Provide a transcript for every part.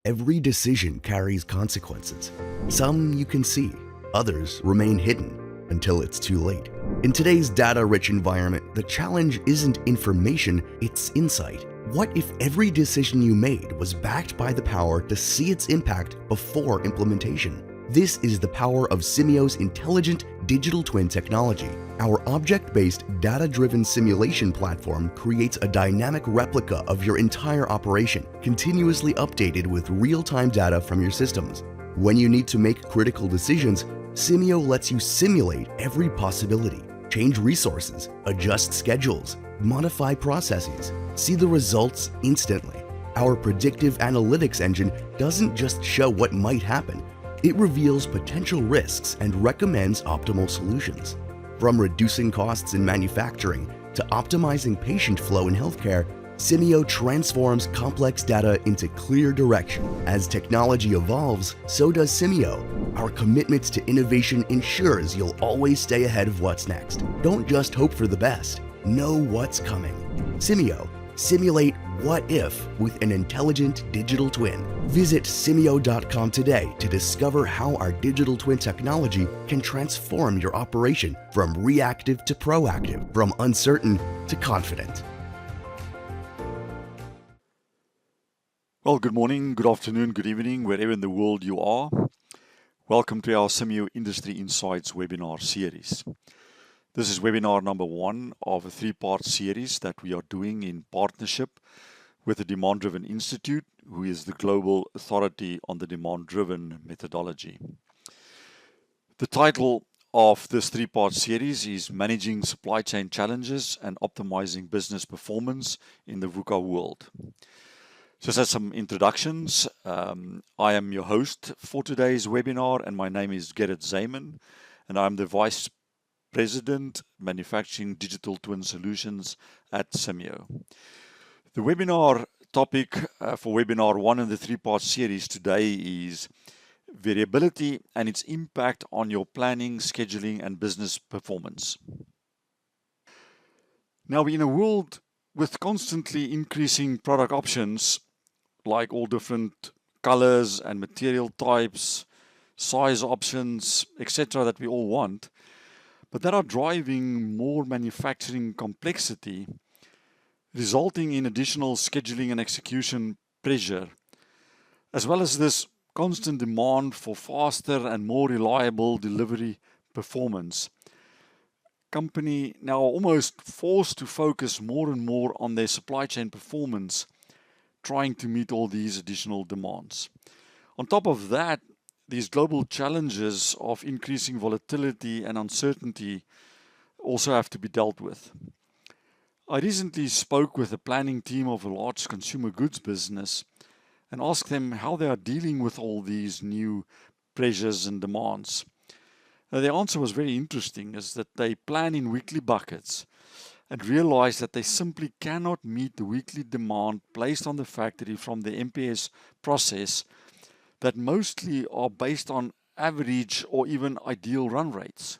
Every decision carries consequences. Some you can see, others remain hidden until it's too late. In today's data-rich environment, the challenge isn't information, it's insight. What if every decision you made was backed by the power to see its impact before implementation? This is the power of Simio's intelligent digital twin technology. Our object-based, data-driven simulation platform creates a dynamic replica of your entire operation, continuously updated with real-time data from your systems. When you need to make critical decisions, Simio lets you simulate every possibility, change resources, adjust schedules, modify processes, see the results instantly. Our predictive analytics engine doesn't just show what might happen, it reveals potential risks and recommends optimal solutions. From reducing costs in manufacturing to optimizing patient flow in healthcare, Simio transforms complex data into clear direction. As technology evolves, so does Simio. Our commitment to innovation ensures you'll always stay ahead of what's next. Don't just hope for the best, know what's coming. Simio. Simulate what if with an intelligent digital twin. Visit simio.com today to discover how our digital twin technology can transform your operation from reactive to proactive, from uncertain to confident. Well, good morning, good afternoon, good evening, wherever in the world you are. Welcome to our Simio Industry Insights webinar series. This is webinar number 1 of a 3-part series that we are doing in partnership with the Demand-Driven Institute, who is the global authority on the demand-driven methodology. The title of this 3-part series is Managing Supply Chain Challenges and Optimizing Business Performance in the VUCA World. Just as some introductions, I am your host for today's webinar, and my name is Gerrit Zeeman, and I'm the Vice President, Manufacturing Digital Twin Solutions at Simio. The webinar topic for webinar 1 in the 3-part series today is variability and its impact on your planning, scheduling, and business performance. Now, in a world with constantly increasing product options, like all different colors and material types, size options, etc., that we all want, but that are driving more manufacturing complexity, resulting in additional scheduling and execution pressure, as well as this constant demand for faster and more reliable delivery performance. Company now are almost forced to focus more and more on their supply chain performance, trying to meet all these additional demands. On top of that, these global challenges of increasing volatility and uncertainty also have to be dealt with. I recently spoke with the planning team of a large consumer goods business and asked them how they are dealing with all these new pressures and demands. The answer was very interesting, is that they plan in weekly buckets and realize that they simply cannot meet the weekly demand placed on the factory from the MPS process that mostly are based on average or even ideal run rates.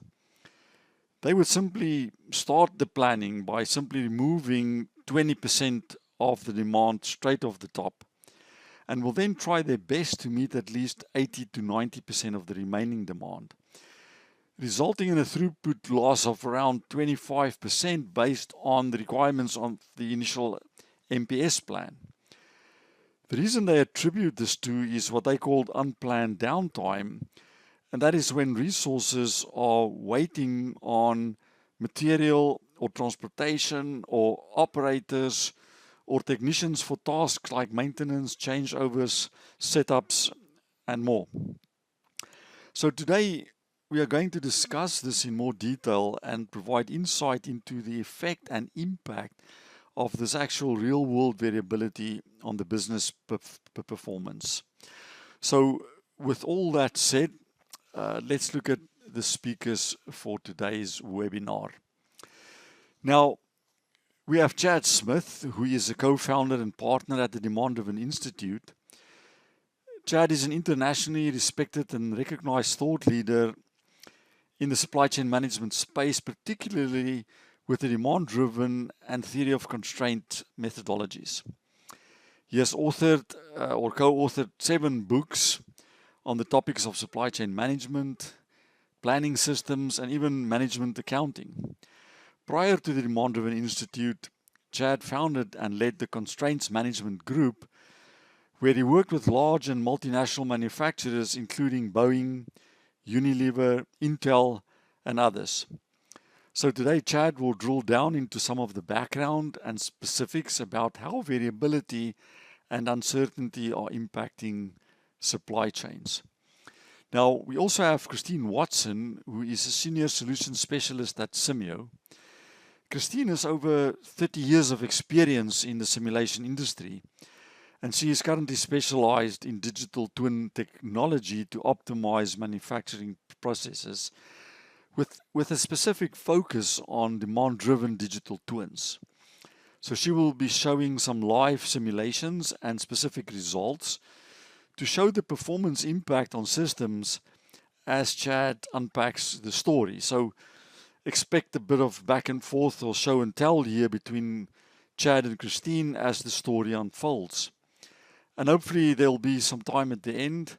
They would simply start the planning by simply removing 20% of the demand straight off the top, and will then try their best to meet at least 80 to 90% of the remaining demand, resulting in a throughput loss of around 25% based on the requirements of the initial MPS plan. The reason they attribute this to is what they call unplanned downtime, and that is when resources are waiting on material or transportation or operators or technicians for tasks like maintenance, changeovers, setups, and more. So today we are going to discuss this in more detail and provide insight into the effect and impact of this actual real-world variability on the business performance. So with all that said, let's look at the speakers for today's webinar. Now, we have Chad Smith, who is a co-founder and partner at the Demand-Driven Institute. Chad is an internationally respected and recognized thought leader in the supply chain management space, particularly with the demand-driven and theory of constraint methodologies. He has authored or co-authored 7 books on the topics of supply chain management, planning systems, and even management accounting. Prior to the Demand Driven Institute, Chad founded and led the Constraints Management Group, where he worked with large and multinational manufacturers including Boeing, Unilever, Intel, and others. So today, Chad will drill down into some of the background and specifics about how variability and uncertainty are impacting supply chains. Now, we also have Christine Watson, who is a Senior Solutions Specialist at Simio. Christine has over 30 years of experience in the simulation industry, and she is currently specialized in digital twin technology to optimize manufacturing processes with a specific focus on demand-driven digital twins. So she will be showing some live simulations and specific results to show the performance impact on systems as Chad unpacks the story. So expect a bit of back and forth or show and tell here between Chad and Christine as the story unfolds. And hopefully there'll be some time at the end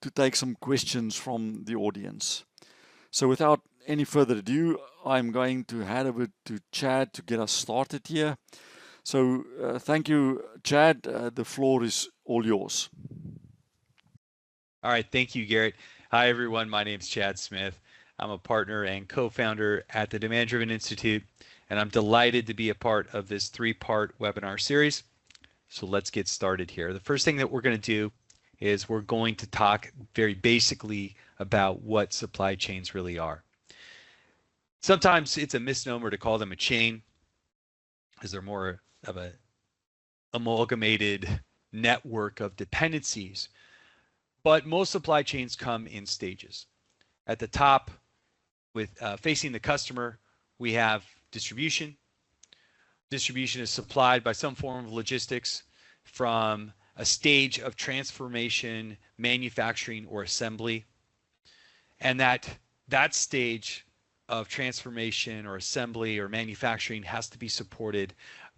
to take some questions from the audience. So without any further ado, I'm going to hand over to Chad to get us started here. So thank you, Chad. The floor is all yours. All right, thank you, Garrett. Hi, everyone. My name is Chad Smith. I'm a partner and co-founder at the Demand Driven Institute, and I'm delighted to be a part of this 3-part webinar series. So let's get started here. The first thing that we're going to do is we're going to talk very basically about what supply chains really are. Sometimes it's a misnomer to call them a chain, because they're more of an amalgamated network of dependencies. But most supply chains come in stages. At the top, with facing the customer, we have distribution. Distribution is supplied by some form of logistics from a stage of transformation, manufacturing, or assembly. And that stage of transformation or assembly or manufacturing has to be supported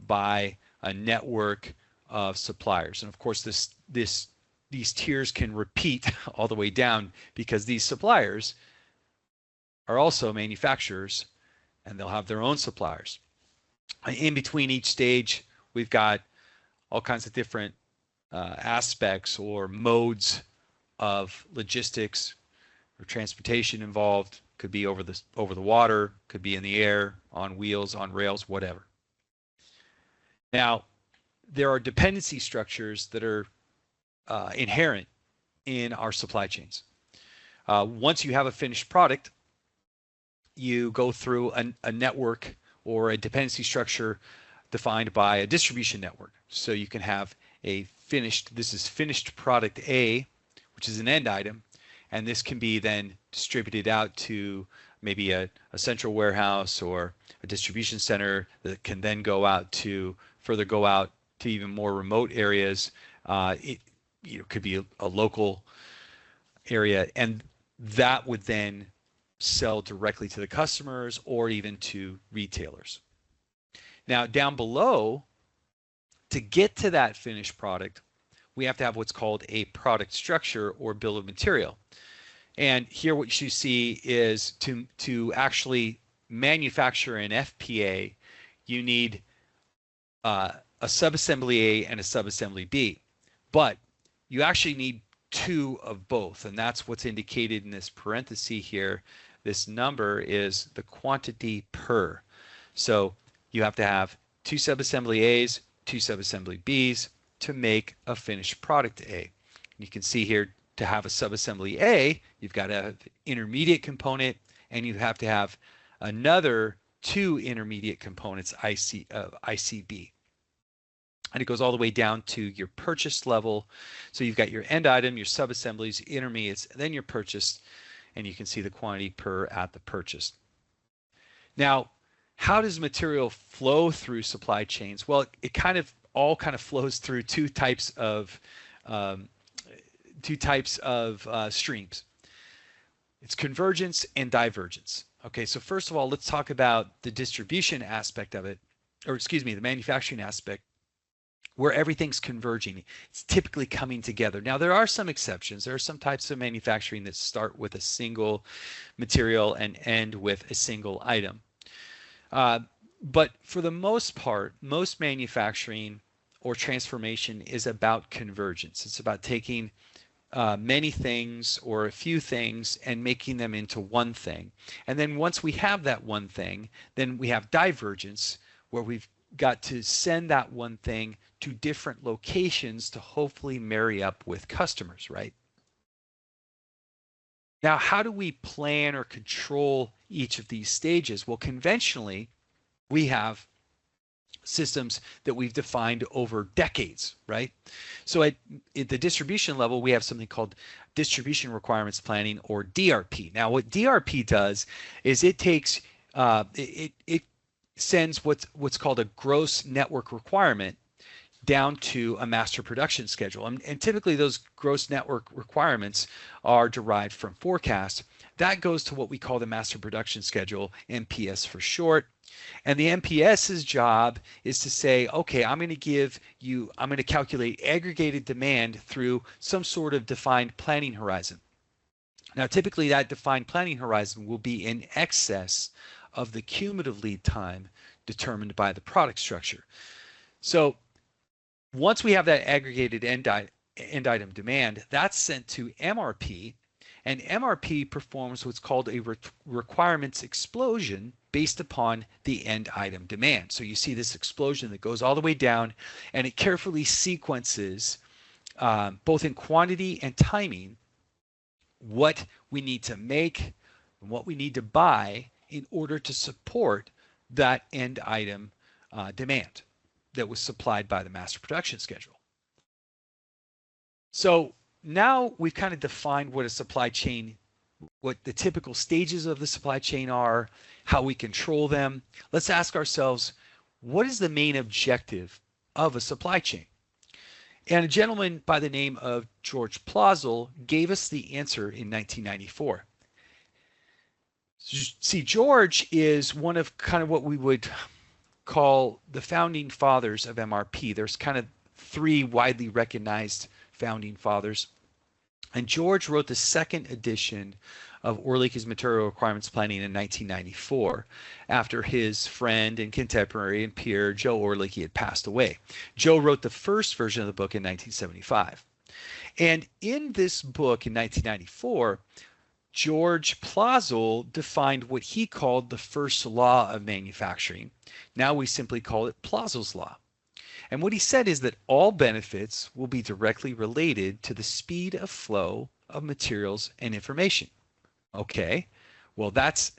by a network of suppliers. And of course, these tiers can repeat all the way down because these suppliers are also manufacturers and they'll have their own suppliers. In between each stage, we've got all kinds of different aspects or modes of logistics or transportation involved. Could be over the water, could be in the air, on wheels, on rails, whatever. Now, there are dependency structures that are inherent in our supply chains. Once you have a finished product, you go through a network or a dependency structure defined by a distribution network. So you can have this is finished product A, which is an end item, and this can be then distributed out to maybe a central warehouse or a distribution center that can then further go out to even more remote areas. It could be a local area, and that would then sell directly to the customers or even to retailers. Now, down below, to get to that finished product, we have to have what's called a product structure or bill of material. And here what you see is to actually manufacture an FPA, you need a subassembly A and a subassembly B. But you actually need 2 of both, and that's what's indicated in this parenthesis here. This number is the quantity per. So you have to have 2 subassembly A's, 2 subassembly B's to make a finished product A. You can see here, to have a subassembly A, you've got to have intermediate component, and you have to have another 2 intermediate components, ICB. And it goes all the way down to your purchase level. So you've got your end item, your subassemblies, intermediates, then your purchase, and you can see the quantity per at the purchase. Now, how does material flow through supply chains? Well, it all flows through two types of streams. It's convergence and divergence. Okay, so first of all, let's talk about the distribution aspect of it, or excuse me, the manufacturing aspect. where everything's converging. It's typically coming together. Now, there are some exceptions. There are some types of manufacturing that start with a single material and end with a single item. But for the most part, most manufacturing or transformation is about convergence. It's about taking many things or a few things and making them into one thing. And then once we have that one thing, then we have divergence, where we've got to send that one thing to different locations to hopefully marry up with customers, right? Now, how do we plan or control each of these stages? Well, conventionally, we have systems that we've defined over decades, right? So at the distribution level, we have something called distribution requirements planning, or DRP. Now, what DRP does is it takes it sends what's called a gross network requirement down to a master production schedule. And typically those gross network requirements are derived from forecast. That goes to what we call the master production schedule, MPS for short. And the MPS's job is to say, okay, I'm going to calculate aggregated demand through some sort of defined planning horizon. Now, typically that defined planning horizon will be in excess of the cumulative lead time determined by the product structure. So once we have that aggregated end item demand, that's sent to MRP, and MRP performs what's called a requirements explosion based upon the end item demand. So you see this explosion that goes all the way down, and it carefully sequences both in quantity and timing what we need to make and what we need to buy in order to support that end item demand that was supplied by the master production schedule. So now we've kind of defined what a supply chain, what the typical stages of the supply chain are, how we control them. Let's ask ourselves, what is the main objective of a supply chain? And a gentleman by the name of George Plazel gave us the answer in 1994. See, George is one of kind of what we would call the founding fathers of MRP. There's kind of three widely recognized founding fathers. And George wrote the second edition of Orlik's Material Requirements Planning in 1994, after his friend and contemporary and peer Joe Orlik had passed away. Joe wrote the first version of the book in 1975. And in this book in 1994, George Plazel defined what he called the first law of manufacturing. Now we simply call it Plazel's law. And what he said is that all benefits will be directly related to the speed of flow of materials and information. Okay, well, that's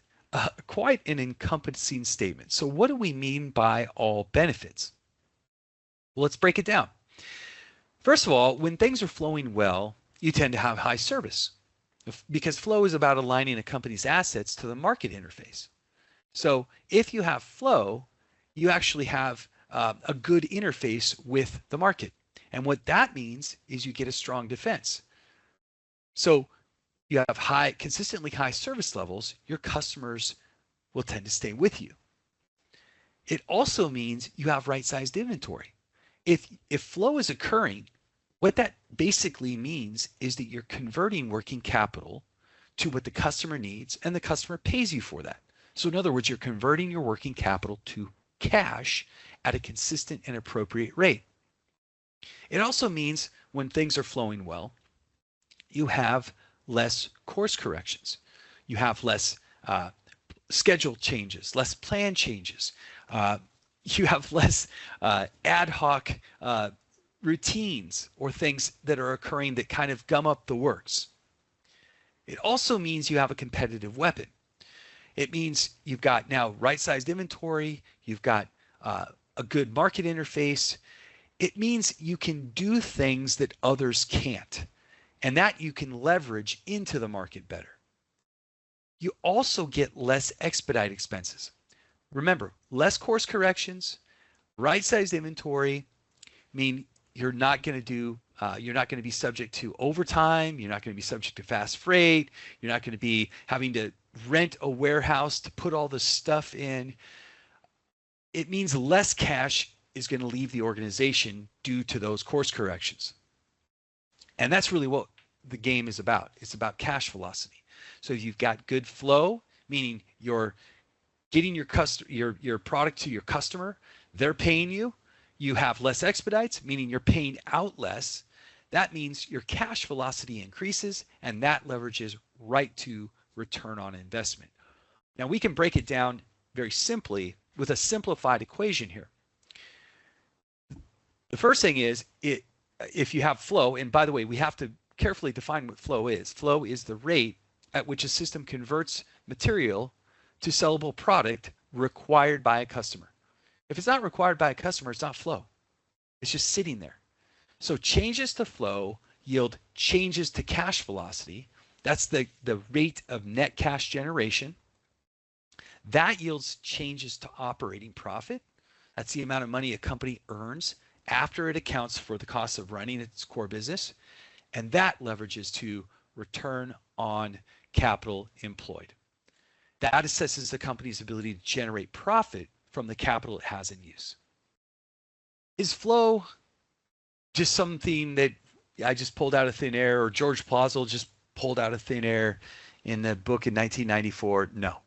quite an encompassing statement. So what do we mean by all benefits? Well, let's break it down. First of all, when things are flowing well, you tend to have high service, because flow is about aligning a company's assets to the market interface. So if you have flow, you actually have a good interface with the market. And what that means is you get a strong defense. So you have consistently high service levels, your customers will tend to stay with you. It also means you have right-sized inventory. If flow is occurring, what that basically means is that you're converting working capital to what the customer needs, and the customer pays you for that. So in other words, you're converting your working capital to cash at a consistent and appropriate rate. It also means when things are flowing well, you have less course corrections. You have less schedule changes, less plan changes. You have less ad hoc routines or things that are occurring that kind of gum up the works. It also means you have a competitive weapon. It means you've got now right-sized inventory, you've got a good market interface. It means you can do things that others can't, and that you can leverage into the market better. You also get less expedite expenses. Remember, less course corrections, right-sized inventory mean you're not going to be subject to overtime. You're not going to be subject to fast freight. You're not going to be having to rent a warehouse to put all the stuff in. It means less cash is going to leave the organization due to those course corrections. And that's really what the game is about. It's about cash velocity. So you've got good flow, meaning you're getting your product to your customer, they're paying you. You have less expedites, meaning you're paying out less. That means your cash velocity increases, and that leverages right to return on investment. Now we can break it down very simply with a simplified equation here. The first thing is, if you have flow, and by the way, we have to carefully define what flow is. Flow is the rate at which a system converts material to sellable product required by a customer. If it's not required by a customer, it's not flow. It's just sitting there. So changes to flow yield changes to cash velocity. That's the rate of net cash generation. That yields changes to operating profit. That's the amount of money a company earns after it accounts for the cost of running its core business. And that leverages to return on capital employed. That assesses the company's ability to generate profit from the capital it has in use. Is flow just something that I just pulled out of thin air, or George Plazel just pulled out of thin air in the book in 1994? No.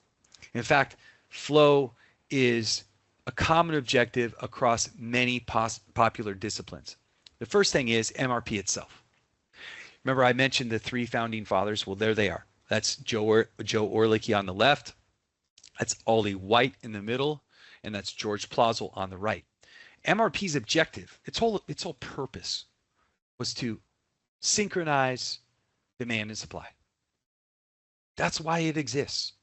In fact, flow is a common objective across many popular disciplines. The first thing is MRP itself. Remember I mentioned the three founding fathers? Well, there they are. That's Joe Orlicke on the left. That's Ollie White in the middle. And that's George Plazel on the right. MRP's objective, its whole purpose, was to synchronize demand and supply. That's why it exists.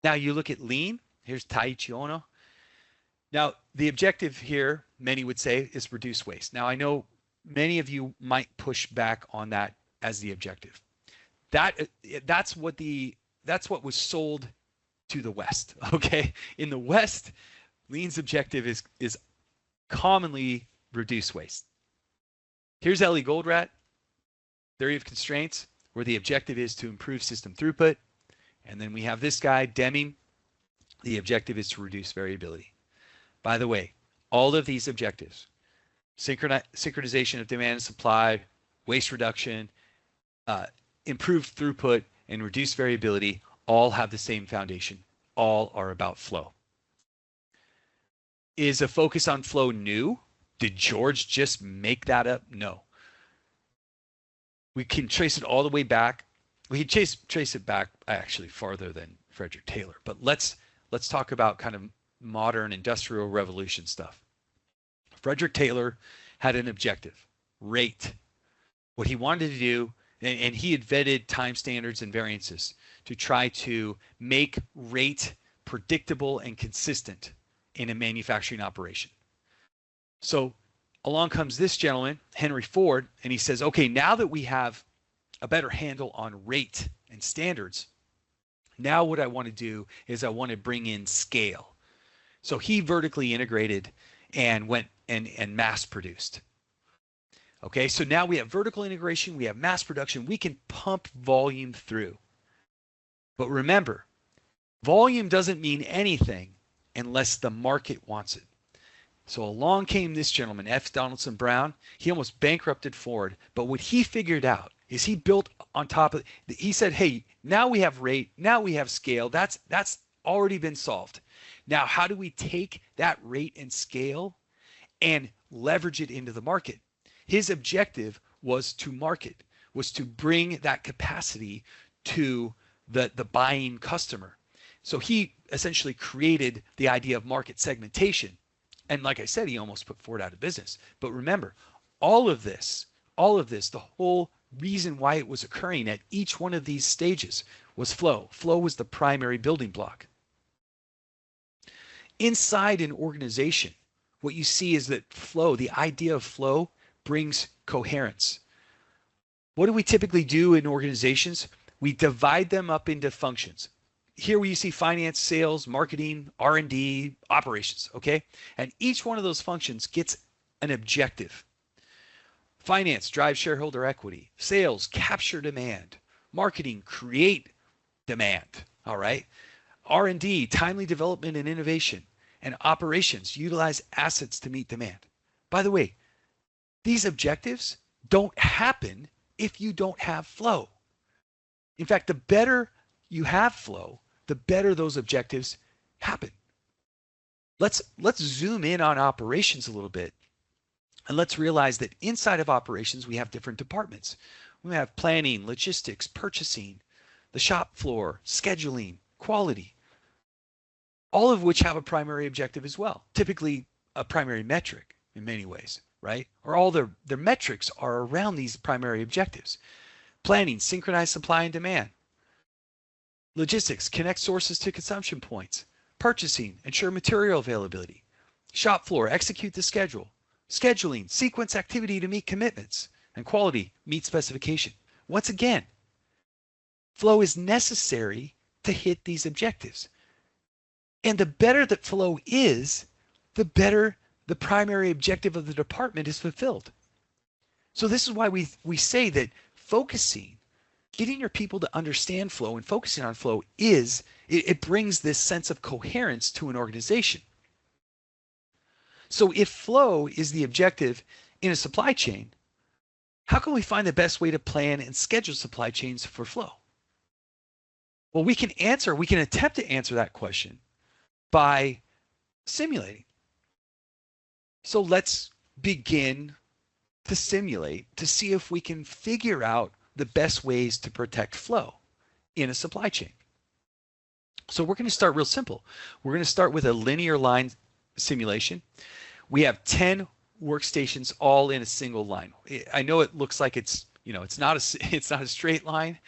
Now you look at lean. Here's Taiichi Ohno. Now the objective here, many would say, is reduce waste. Now I know many of you might push back on that as the objective. That's what was sold to the West. Okay, in the West, lean's objective is commonly reduce waste. Here's Ellie Goldratt, theory of constraints, where the objective is to improve system throughput. And then we have this guy, Deming. The objective is to reduce variability. By the way, all of these objectives, synchronization of demand and supply, waste reduction, improved throughput, and reduced variability, all have the same foundation. All are about flow. Is a focus on flow new? Did George just make that up? No. We can trace it all the way back. We can trace it back actually farther than Frederick Taylor. But let's talk about kind of modern industrial revolution stuff. Frederick Taylor had an objective, rate. What he wanted to do, and he had vetted time standards and variances to try to make rate predictable and consistent in a manufacturing operation. So along comes this gentleman, Henry Ford, and he says, okay, now that we have a better handle on rate and standards, now what I want to do is I want to bring in scale. So he vertically integrated and went and mass produced. Okay, so now we have vertical integration, we have mass production, we can pump volume through. But remember, volume doesn't mean anything unless the market wants it. So along came this gentleman, F. Donaldson Brown. He almost bankrupted Ford, but what he figured out is he built on top of, he said, hey, now we have rate, now we have scale, that's already been solved. Now, how do we take that rate and scale and leverage it into the market? His objective was to market, was to bring that capacity to the buying customer. So he essentially created the idea of market segmentation. And like I said, he almost put Ford out of business. But remember, all of this, the whole reason why it was occurring at each one of these stages was flow. Flow was the primary building block. Inside an organization, what you see is that flow, the idea of flow, brings coherence. What do we typically do in organizations? We divide them up into functions. Here you see finance, sales, marketing, R&D, operations, okay? And each one of those functions gets an objective. Finance, drive shareholder equity. Sales, capture demand. Marketing, create demand, all right? R&D, timely development and innovation. and operations utilize assets to meet demand. By the way, these objectives don't happen if you don't have flow. In fact, the better you have flow, the better those objectives happen. Let's zoom in on operations a little bit, and let's realize that inside of operations we have different departments. We have planning, logistics, purchasing, the shop floor, scheduling, quality, all of which have a primary objective as well, typically a primary metric in many ways, right? Or all their metrics are around these primary objectives. Planning, synchronize supply and demand. Logistics, connect sources to consumption points. Purchasing, ensure material availability. Shop floor, execute the schedule. Scheduling, sequence activity to meet commitments. And quality, meet specification. Once again, flow is necessary to hit these objectives. And the better that flow is, the better the primary objective of the department is fulfilled. So this is why we say that focusing, getting your people to understand flow and focusing on flow it brings this sense of coherence to an organization. So if flow is the objective in a supply chain, how can we find the best way to plan and schedule supply chains for flow? Well, we can attempt to answer that question by simulating. So let's begin to simulate to see if we can figure out the best ways to protect flow in a supply chain. So we're going to start real simple. We're going to start with a linear line simulation. We have 10 workstations all in a single line. I know it looks like it's not a straight line.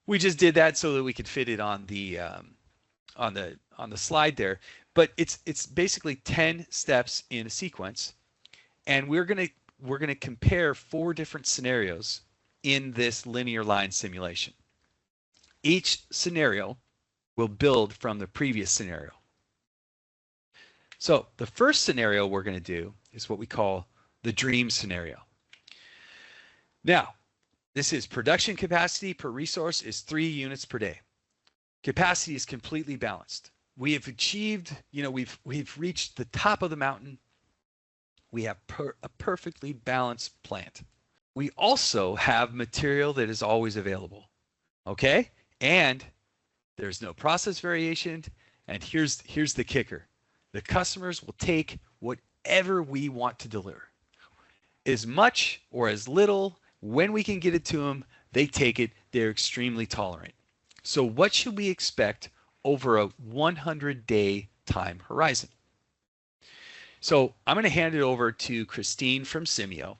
We just did that so that we could fit it on the slide there. But it's basically 10 steps in a sequence, and we're going to compare 4 different scenarios in this linear line simulation. Each scenario will build from the previous scenario. So the first scenario we're going to do is what we call the dream scenario. Now, this is production capacity per resource is 3 units per day. Capacity is completely balanced. We have achieved, we've reached the top of the mountain. We have a perfectly balanced plant. We also have material that is always available. Okay? And there's no process variation. And here's the kicker. The customers will take whatever we want to deliver. As much or as little, when we can get it to them, they take it. They're extremely tolerant. So what should we expect over a 100-day time horizon? So I'm going to hand it over to Christine from Simio,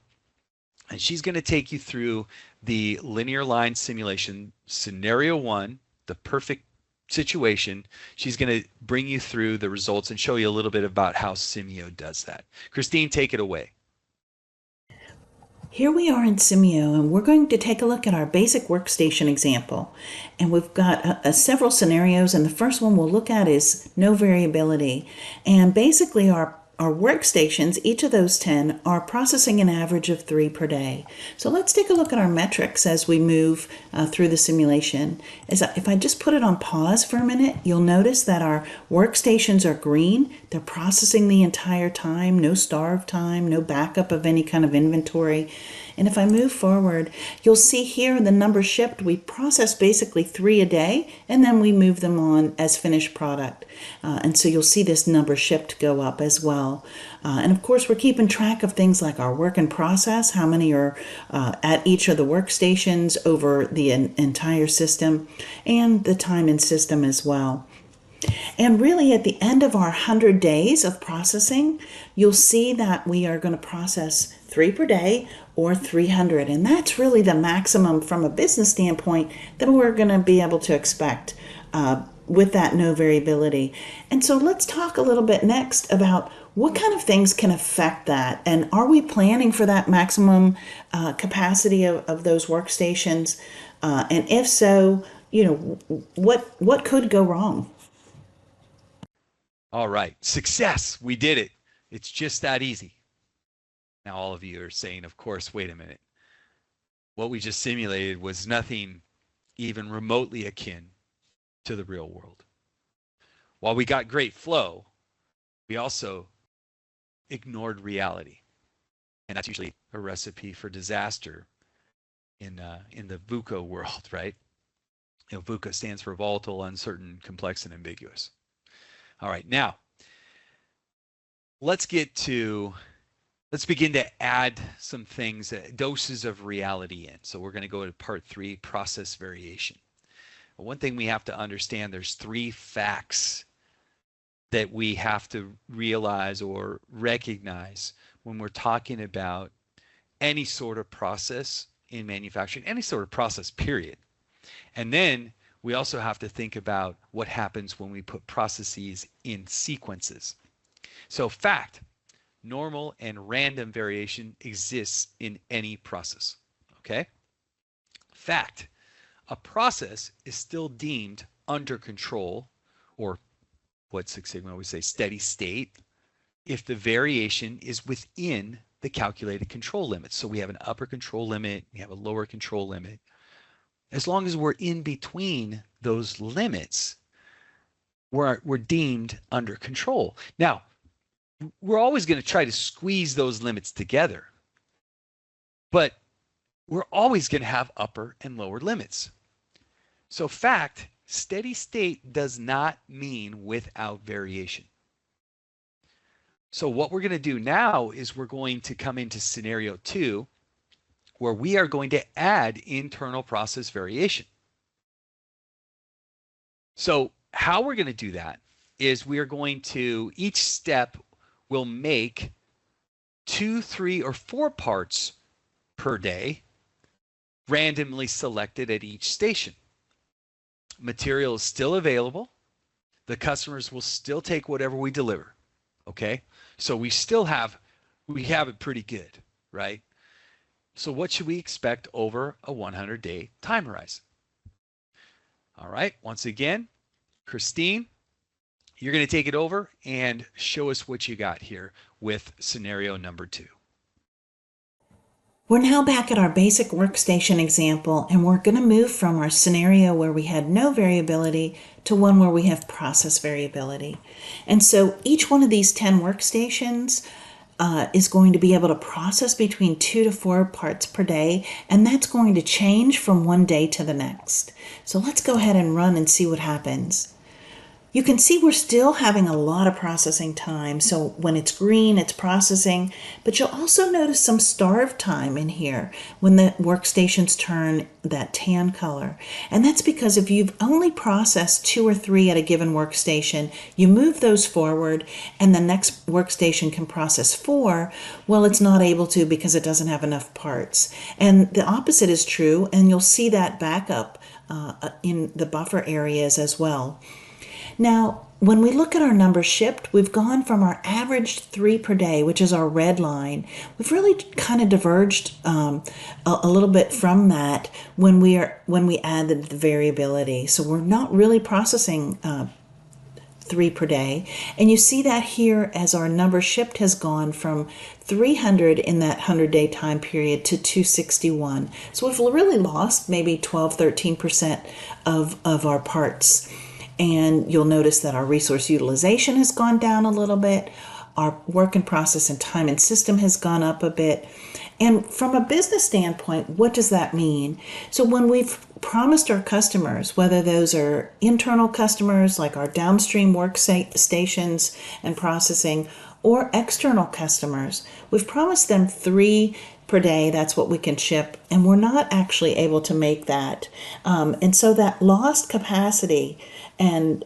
and she's going to take you through the linear line simulation, scenario 1, the perfect situation. She's going to bring you through the results and show you a little bit about how Simio does that. Christine, take it away. Here we are in Simio, and we're going to take a look at our basic workstation example. And we've got several scenarios, and the first one we'll look at is no variability. And basically our workstations, each of those 10, are processing an average of 3 per day. So let's take a look at our metrics as we move through the simulation. If I just put it on pause for a minute, you'll notice that our workstations are green. They're processing the entire time, no starve time, no backup of any kind of inventory. And if I move forward, you'll see here the number shipped. We process basically 3 a day, and then we move them on as finished product. And so you'll see this number shipped go up as well. And of course, we're keeping track of things like our work in process, how many are at each of the workstations over the entire system, and the time in system as well. And really at the end of our 100 days of processing, you'll see that we are going to process 3 per day or 300. And that's really the maximum from a business standpoint that we're going to be able to expect with that no variability. And so let's talk a little bit next about what kind of things can affect that. And are we planning for that maximum capacity of those workstations? And if so, what could go wrong? All right, success, we did it. It's just that easy. Now all of you are saying, of course, wait a minute. What we just simulated was nothing even remotely akin to the real world. While we got great flow, We also ignored reality. And that's usually a recipe for disaster in the VUCA world, right? VUCA stands for volatile, uncertain, complex, and ambiguous. All right, now let's begin to add some things, doses of reality in. So we're going to go to part 3, process variation. One thing we have to understand, there's 3 facts that we have to realize or recognize when we're talking about any sort of process in manufacturing, any sort of process, period. And then we also have to think about what happens when we put processes in sequences. So fact, normal and random variation exists in any process, okay? Fact, a process is still deemed under control, or what Six Sigma would say steady state, if the variation is within the calculated control limits. So we have an upper control limit, we have a lower control limit. As long as we're in between those limits, we're deemed under control. Now, we're always going to try to squeeze those limits together, but we're always going to have upper and lower limits. So fact, steady state does not mean without variation. So what we're going to do now is we're going to come into scenario 2, where we are going to add internal process variation. So how we're going to do that is we are going to, each step will make 2, 3, or 4 parts per day, randomly selected at each station. Material is still available. The customers will still take whatever we deliver. Okay, so we have it pretty good, right? So what should we expect over a 100-day time horizon? All right, once again, Christine, you're going to take it over and show us what you got here with scenario number 2. We're now back at our basic workstation example, and we're going to move from our scenario where we had no variability to one where we have process variability. And so each one of these 10 workstations is going to be able to process between 2 to 4 parts per day, and that's going to change from one day to the next. So let's go ahead and run and see what happens. You can see we're still having a lot of processing time. So when it's green, it's processing, but you'll also notice some starve time in here when the workstations turn that tan color. And that's because if you've only processed 2 or 3 at a given workstation, you move those forward and the next workstation can process 4. Well, it's not able to because it doesn't have enough parts. And the opposite is true, and you'll see that back up in the buffer areas as well. Now, when we look at our numbers shipped, we've gone from our average 3 per day, which is our red line. We've really kind of diverged a little bit from that when we added the variability. So we're not really processing 3 per day. And you see that here as our number shipped has gone from 300 in that 100-day time period to 261. So we've really lost maybe 12-13% of our parts. And you'll notice that our resource utilization has gone down a little bit. Our work in process and time and system has gone up a bit. And from a business standpoint, what does that mean? So when we've promised our customers, whether those are internal customers like our downstream workstations and processing, or external customers, we've promised them 3 per day. That's what we can ship, and we're not actually able to make that. And so that lost capacity and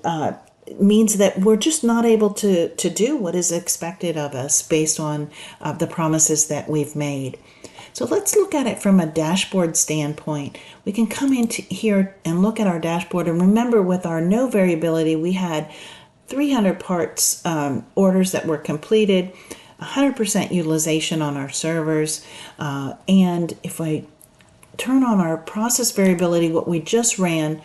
means that we're just not able to do what is expected of us based on the promises that we've made. So let's look at it from a dashboard standpoint. We can come into here and look at our dashboard, and remember with our no variability, we had 300 parts orders that were completed, 100% utilization on our servers, and if I turn on our process variability, what we just ran,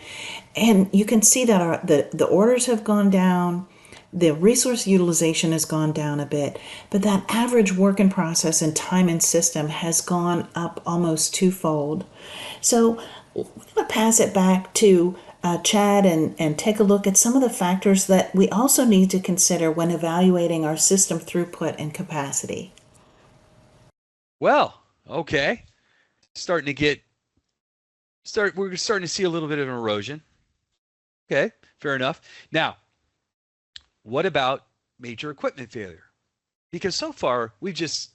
and you can see that the orders have gone down, the resource utilization has gone down a bit, but that average work in process and time and system has gone up almost 2-fold. So I'm going to pass it back to Chad, and take a look at some of the factors that we also need to consider when evaluating our system throughput and capacity. Well, okay. We're starting to see a little bit of an erosion. Okay, fair enough. Now, what about major equipment failure? Because so far we've just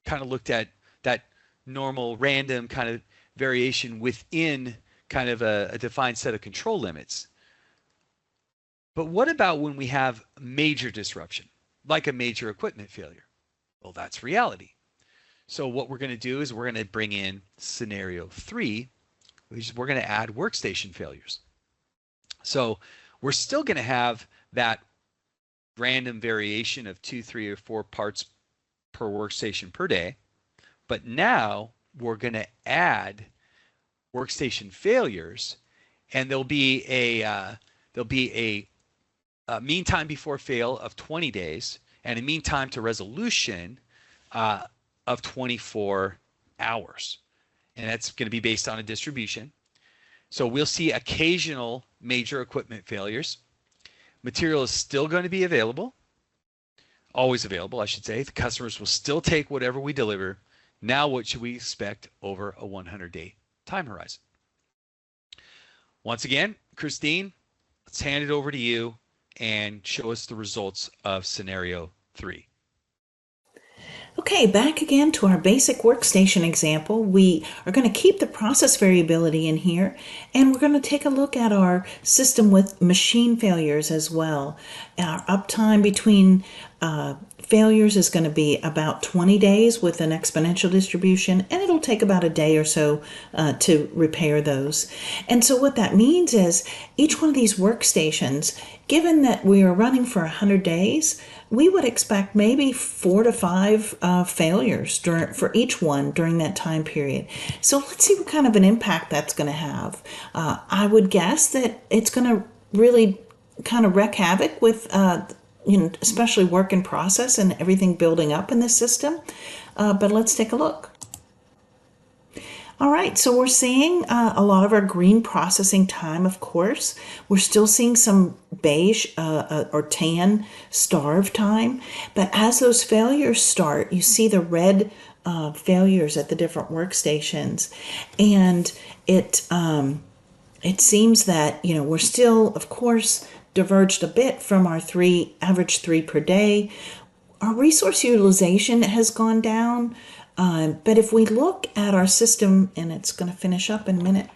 kind of looked at that normal random kind of variation within kind of a defined set of control limits. But what about when we have major disruption, like a major equipment failure? Well, that's reality. So what we're going to do is we're going to bring in scenario 3, which is we're going to add workstation failures. So we're still going to have that random variation of 2, 3, or 4 parts per workstation per day. But now we're going to add workstation failures, and there'll be a mean time before fail of 20 days and a mean time to resolution of 24 hours. And that's going to be based on a distribution. So we'll see occasional major equipment failures. Material is still going to be available, always available, I should say. The customers will still take whatever we deliver. Now, what should we expect over a 100-day time horizon? Once again, Christine, let's hand it over to you and show us the results of scenario 3. Okay, back again to our basic workstation example. We are going to keep the process variability in here, and we're going to take a look at our system with machine failures as well. Our uptime between failures is going to be about 20 days with an exponential distribution, and it'll take about a day or so to repair those. And so what that means is each one of these workstations, given that we are running for 100 days, we would expect maybe 4 to 5 failures for each one during that time period. So let's see what kind of an impact that's going to have. I would guess that it's going to really kind of wreak havoc with especially work in process and everything building up in the system. But let's take a look. All right, so we're seeing a lot of our green processing time, of course. We're still seeing some beige or tan starve time. But as those failures start, you see the red failures at the different workstations. And it seems that, we're still, of course, diverged a bit from our average 3 per day. Our resource utilization has gone down. But if we look at our system, and it's going to finish up in a minute,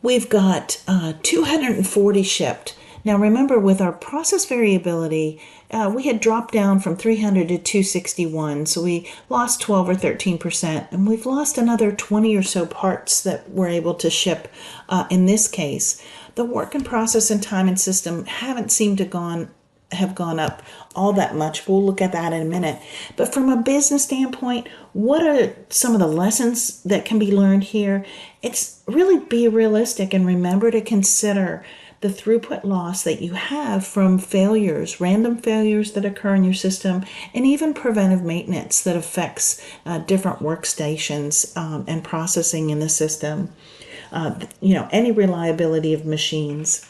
we've got 240 shipped. Now remember, with our process variability, we had dropped down from 300 to 261, so we lost 12 or 13%, and we've lost another 20 or so parts that we're able to ship in this case. The work in process and time and system haven't seemed to have gone up all that much. We'll look at that in a minute. But from a business standpoint, what are some of the lessons that can be learned here? It's really be realistic and remember to consider the throughput loss that you have from failures, random failures that occur in your system, and even preventive maintenance that affects different workstations and processing in the system. Any reliability of machines.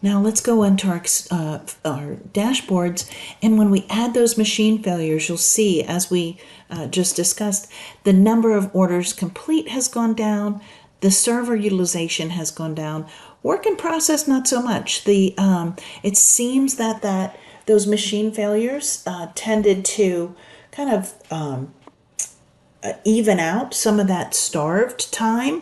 Now let's go into our dashboards, and when we add those machine failures, you'll see, as we just discussed, the number of orders complete has gone down, the server utilization has gone down, work in process not so much. It seems that those machine failures tended to kind of even out some of that starved time.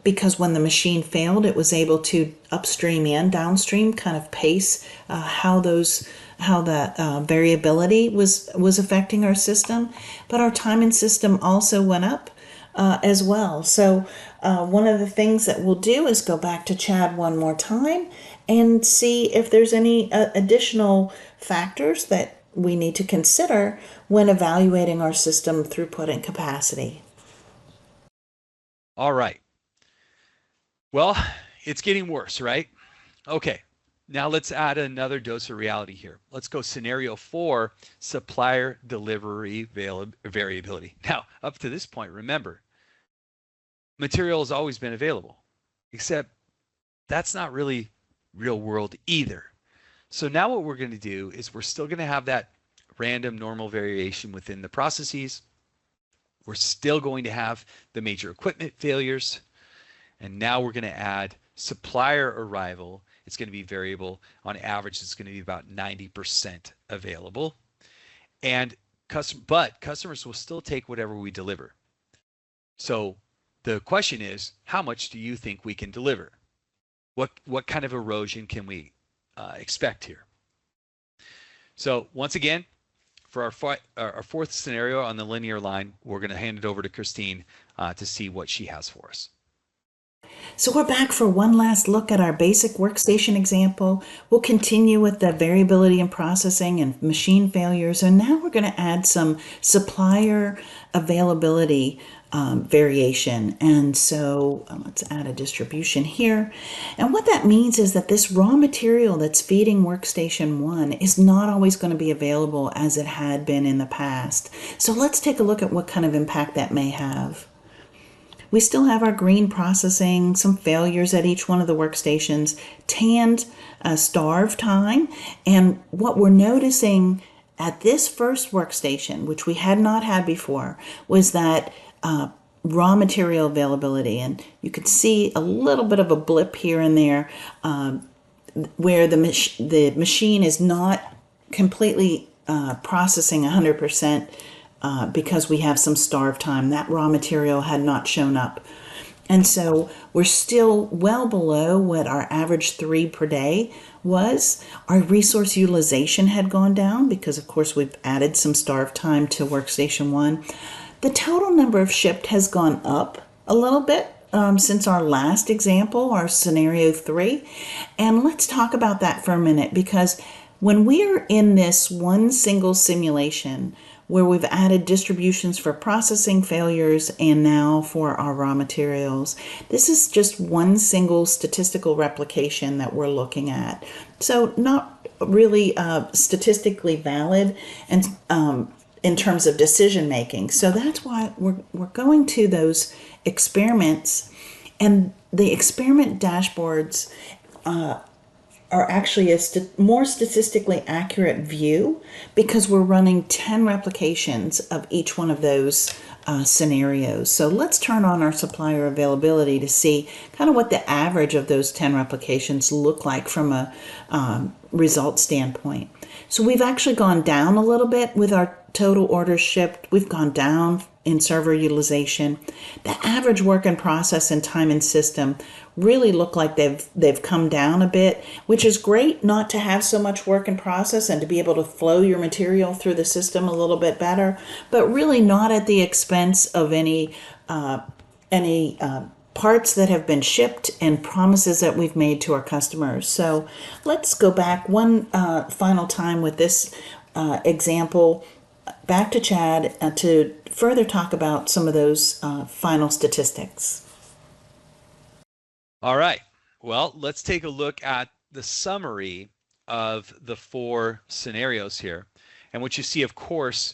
Because when the machine failed, it was able to upstream and downstream kind of pace how the variability was affecting our system. But our time and system also went up as well. So one of the things that we'll do is go back to Chad one more time and see if there's any additional factors that we need to consider when evaluating our system throughput and capacity. All right. Well, it's getting worse, right? Okay, now let's add another dose of reality here. Let's go scenario 4, supplier delivery variability. Now, up to this point, remember, material has always been available, except that's not really real world either. So now what we're going to do is we're still going to have that random normal variation within the processes. We're still going to have the major equipment failures. And now we're going to add supplier arrival. It's going to be variable. On average, it's going to be about 90% available. And customers will still take whatever we deliver. So the question is, how much do you think we can deliver? What kind of erosion can we expect here? So once again, for our fourth scenario on the linear line, we're going to hand it over to Christine to see what she has for us. So we're back for one last look at our basic workstation example. We'll continue with the variability in processing and machine failures, and now we're going to add some supplier availability variation. And so let's add a distribution here. And what that means is that this raw material that's feeding workstation 1 is not always going to be available as it had been in the past. So let's take a look at what kind of impact that may have. We still have our green processing, some failures at each one of the workstations, tanned starve time, and what we're noticing at this first workstation, which we had not had before, was that raw material availability. And you could see a little bit of a blip here and there where the machine is not completely processing 100%. Because we have some starve time. That raw material had not shown up. And so we're still well below what our average 3 per day was. Our resource utilization had gone down because, of course, we've added some starve time to workstation 1. The total number of shipped has gone up a little bit since our last example, our scenario 3. And let's talk about that for a minute, because when we're in this one single simulation, where we've added distributions for processing failures and now for our raw materials. This is just one single statistical replication that we're looking at. So not really statistically valid and in terms of decision making. So that's why we're going to those experiments, and the experiment dashboards are actually a more statistically accurate view because we're running 10 replications of each one of those scenarios. So let's turn on our supplier availability to see kind of what the average of those 10 replications look like from a result standpoint. So we've actually gone down a little bit with our total orders shipped. We've gone down in server utilization. The average work in process and time in system really look like they've come down a bit, which is great not to have so much work in process and to be able to flow your material through the system a little bit better, but really not at the expense of any parts that have been shipped and promises that we've made to our customers. So let's go back one final time with this example back to Chad to further talk about some of those final statistics. All right. Well, let's take a look at the summary of the 4 scenarios here. And what you see, of course,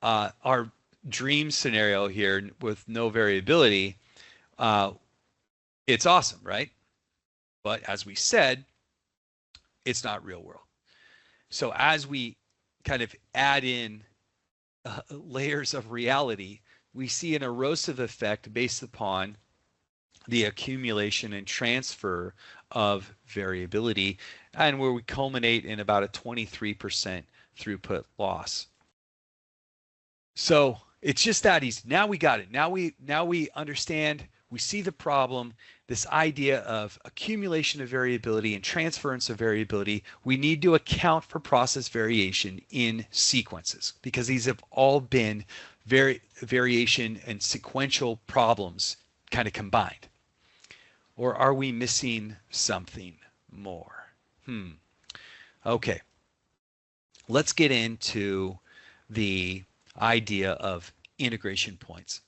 our dream scenario here with no variability, it's awesome, right? But as we said, it's not real world. So as we kind of add in layers of reality, we see an erosive effect based upon the accumulation and transfer of variability, and where we culminate in about a 23% throughput loss. So it's just that easy. Now we got it. Now we understand, we see the problem, this idea of accumulation of variability and transference of variability. We need to account for process variation in sequences because these have all been variation and sequential problems kind of combined. Or are we missing something more? Okay. Let's get into the idea of integration points.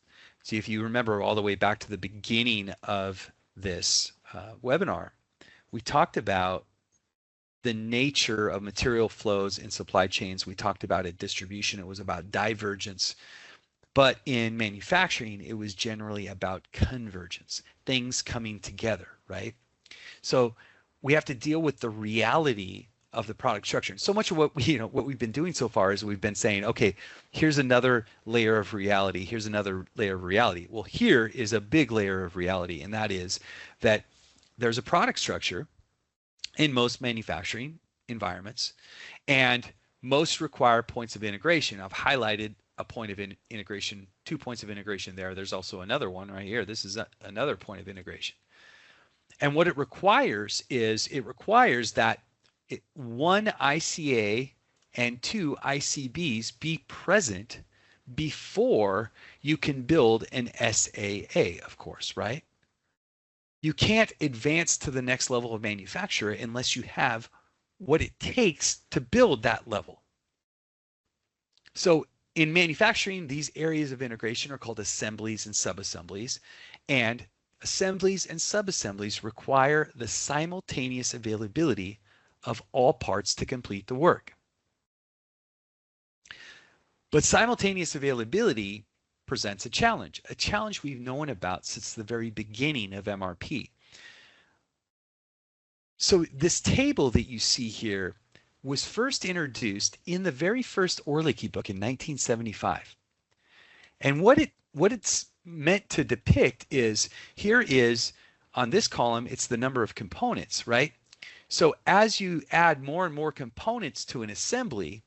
See, if you remember all the way back to the beginning of this webinar, we talked about the nature of material flows in supply chains. We talked about a distribution. It was about divergence. But in manufacturing, it was generally about convergence, things coming together, right? So we have to deal with the reality of the product structure. And so much of what what we've been doing so far is we've been saying, okay, here's another layer of reality. Here's another layer of reality. Well, here is a big layer of reality, and that is that there's a product structure in most manufacturing environments, and most require points of integration. I've highlighted a point of integration, 2 points of integration there. There's also another one right here. This is another point of integration. And what it requires is that one ICA and two ICBs be present before you can build an SAA, of course, right? You can't advance to the next level of manufacturer unless you have what it takes to build that level. So in manufacturing, these areas of integration are called assemblies and subassemblies, and assemblies and subassemblies require the simultaneous availability of all parts to complete the work. But simultaneous availability presents a challenge we've known about since the very beginning of MRP. So this table that you see here was first introduced in the very first Orlicky book in 1975. And what it's meant to depict is, here is, on this column, it's the number of components, right? So as you add more and more components to an assembly,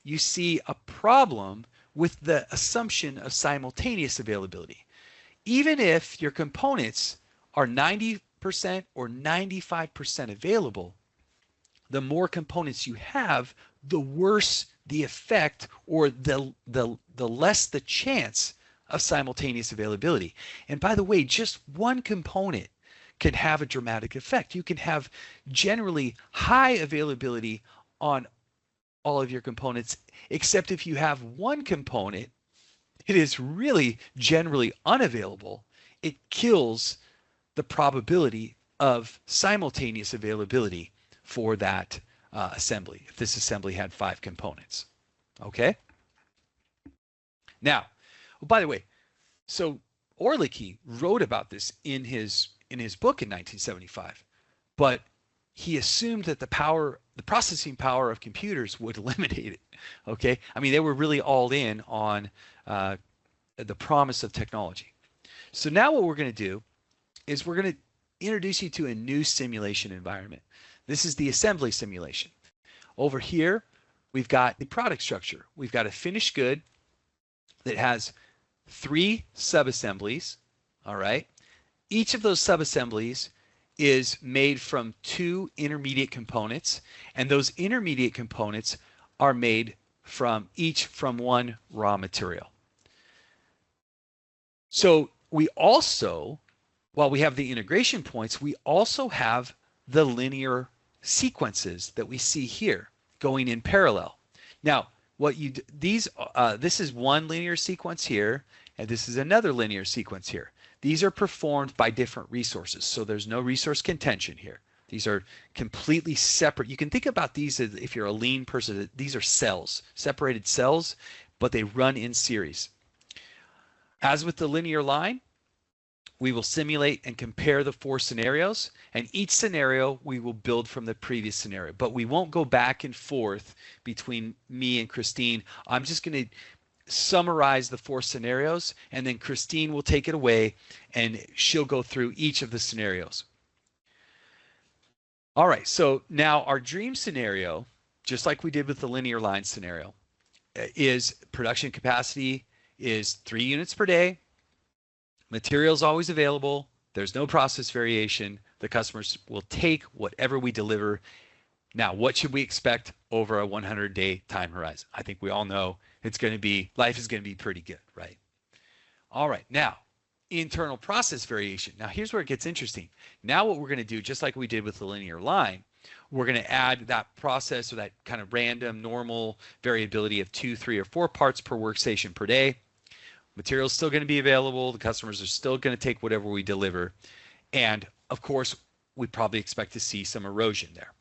you see a problem with the assumption of simultaneous availability. Even if your components are 90% or 95% available, the more components you have, the worse the effect, or the less the chance of simultaneous availability. And by the way, just one component can have a dramatic effect. You can have generally high availability on all of your components, except if you have one component, it is really generally unavailable. It kills the probability of simultaneous availability for that assembly, if this assembly had 5 components. Okay? Now, oh, by the way, so Orlicky wrote about this in his book in 1975, but he assumed that the processing power of computers would eliminate it. Okay? I mean, they were really all in on the promise of technology. So now what we're going to do is we're going to introduce you to a new simulation environment. This is the assembly simulation. Over here, we've got the product structure. We've got a finished good that has 3 subassemblies, all right? Each of those subassemblies is made from 2 intermediate components, and those intermediate components are made from one raw material. So we also, while we have the integration points, we also have the linear sequences that we see here going in parallel. Now, this is one linear sequence here, and this is another linear sequence here. These are performed by different resources, so there's no resource contention here. These are completely separate. You can think about these as, if you're a lean person, these are cells, separated cells, but they run in series. As with the linear line, we will simulate and compare the 4 scenarios, and each scenario we will build from the previous scenario, but we won't go back and forth between me and Christine. I'm just going to summarize the 4 scenarios, and then Christine will take it away and she'll go through each of the scenarios. All right, so now our dream scenario, just like we did with the linear line scenario, is production capacity is 3 units per day. Materials always available. There's no process variation. The customers will take whatever we deliver. Now, what should we expect over a 100-day time horizon? I think we all know life is going to be pretty good, right? All right, now, internal process variation. Now, here's where it gets interesting. Now what we're going to do, just like we did with the linear line, we're going to add that process, or that kind of random normal variability of 2, 3, or 4 parts per workstation per day. Material is still going to be available. The customers are still going to take whatever we deliver. And of course, we probably expect to see some erosion there.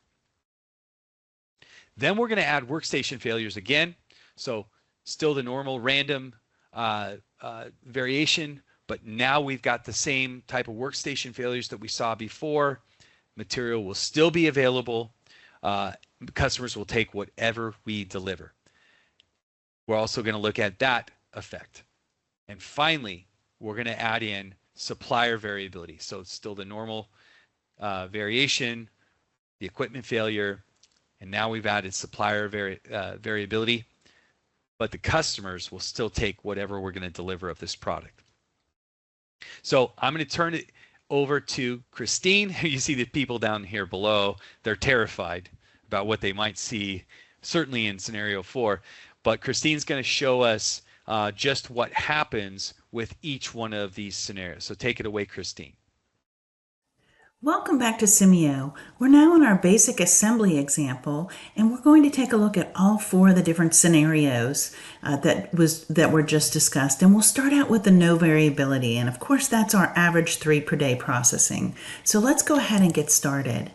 Then we're going to add workstation failures again. So still the normal random variation, but now we've got the same type of workstation failures that we saw before. Material will still be available. Customers will take whatever we deliver. We're also going to look at that effect. And finally, we're going to add in supplier variability. So it's still the normal variation, the equipment failure, and now we've added supplier variability, but the customers will still take whatever we're going to deliver of this product. So I'm going to turn it over to Christine. You see the people down here below. They're terrified about what they might see, certainly in scenario 4. But Christine's going to show us just what happens with each one of these scenarios. So take it away, Christine. Welcome back to Simio. We're now in our basic assembly example, and we're going to take a look at all 4 of the different scenarios that were just discussed. And we'll start out with the no variability, and of course that's our average 3 per day processing. So let's go ahead and get started.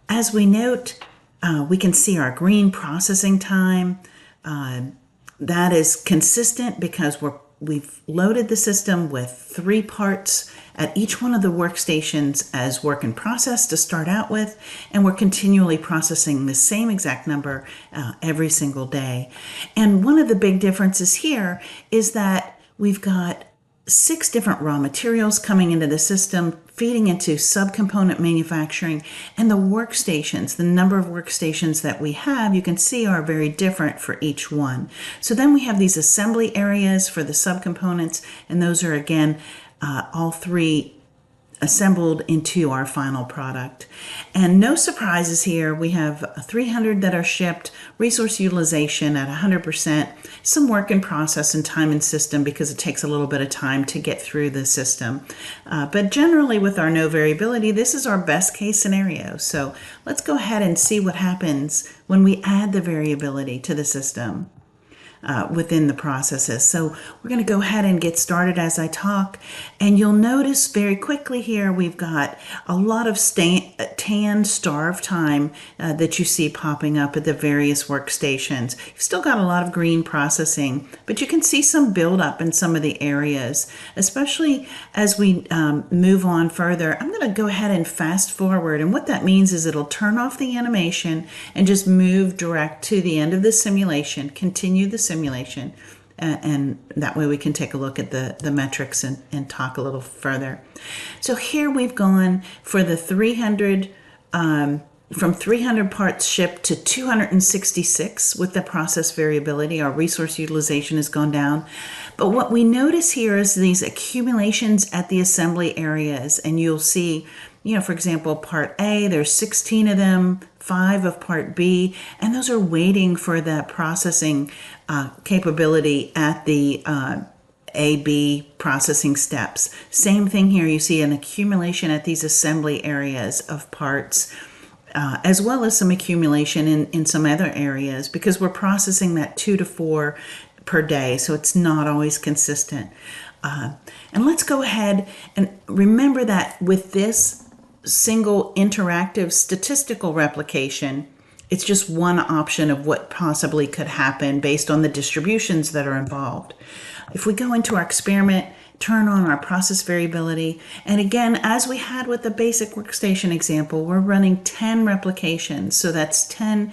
As we note, we can see our green processing time. That is consistent because we've loaded the system with 3 parts at each one of the workstations as work in process to start out with, and we're continually processing the same exact number every single day. And one of the big differences here is that we've got 6 different raw materials coming into the system, feeding into subcomponent manufacturing, and the workstations, the number of workstations that we have, you can see are very different for each one. So then we have these assembly areas for the subcomponents, and those are again all 3 assembled into our final product. And no surprises here. We have 300 that are shipped, resource utilization at 100%, some work in process and time in system because it takes a little bit of time to get through the system. But generally with our no variability, this is our best case scenario. So let's go ahead and see what happens when we add the variability to the system within the processes. So we're going to go ahead and get started as I talk, and you'll notice very quickly here we've got a lot of tan starve time that you see popping up at the various workstations. You've still got a lot of green processing, but you can see some buildup in some of the areas, especially as we move on further. I'm going to go ahead and fast forward, and what that means is it'll turn off the animation and just move direct to the end of the simulation, continue the simulation, and that way we can take a look at the metrics and talk a little further. So here we've gone for the 300 from 300 parts shipped to 266 with the process variability. Our resource utilization has gone down. But what we notice here is these accumulations at the assembly areas, and you'll see, for example, part A, there's 16 of them, 5 of part B, and those are waiting for that processing capability at the A-B processing steps. Same thing here, you see an accumulation at these assembly areas of parts, as well as some accumulation in some other areas because we're processing that 2 to 4 per day, so it's not always consistent. And let's go ahead and remember that with this single interactive statistical replication, it's just one option of what possibly could happen based on the distributions that are involved. If we go into our experiment, turn on our process variability, and again, as we had with the basic workstation example, we're running 10 replications. So that's 10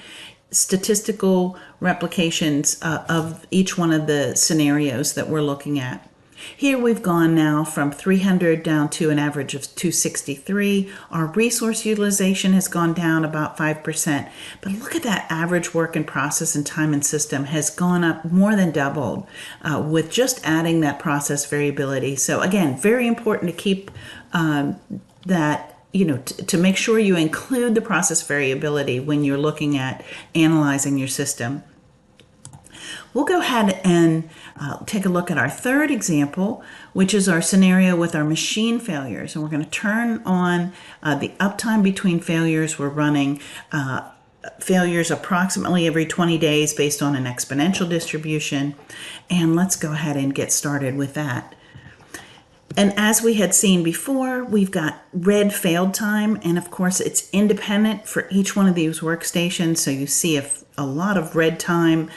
statistical replications of each one of the scenarios that we're looking at. Here we've gone now from 300 down to an average of 263. Our resource utilization has gone down about 5%. But look at that average work in process and time and system has gone up more than doubled with just adding that process variability. So again, very important to keep that, to make sure you include the process variability when you're looking at analyzing your system. We'll go ahead and take a look at our third example, which is our scenario with our machine failures. And we're going to turn on the uptime between failures. We're running failures approximately every 20 days based on an exponential distribution. And let's go ahead and get started with that. And as we had seen before, we've got red failed time, and of course it's independent for each one of these workstations. So you see a a lot of red time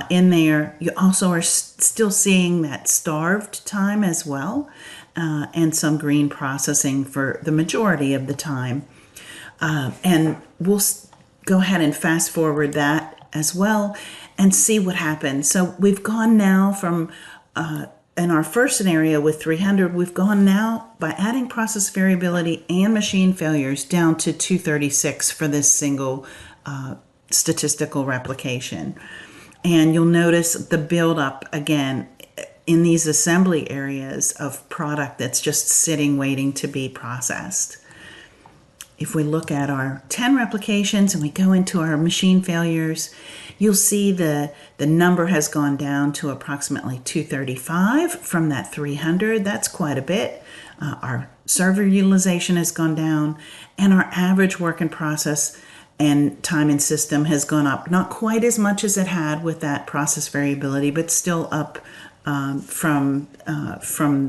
in there. You also are still seeing that starved time as well, and some green processing for the majority of the time. And we'll go ahead and fast forward that as well and see what happens. So we've gone now from, in our first scenario with 300, we've gone now by adding process variability and machine failures down to 236 for this single statistical replication. And you'll notice the buildup again in these assembly areas of product that's just sitting waiting to be processed. If we look at our 10 replications and we go into our machine failures, you'll see the number has gone down to approximately 235 from that 300. That's quite a bit. Our server utilization has gone down, and our average work in process and time in system has gone up. Not quite as much as it had with that process variability, but still up from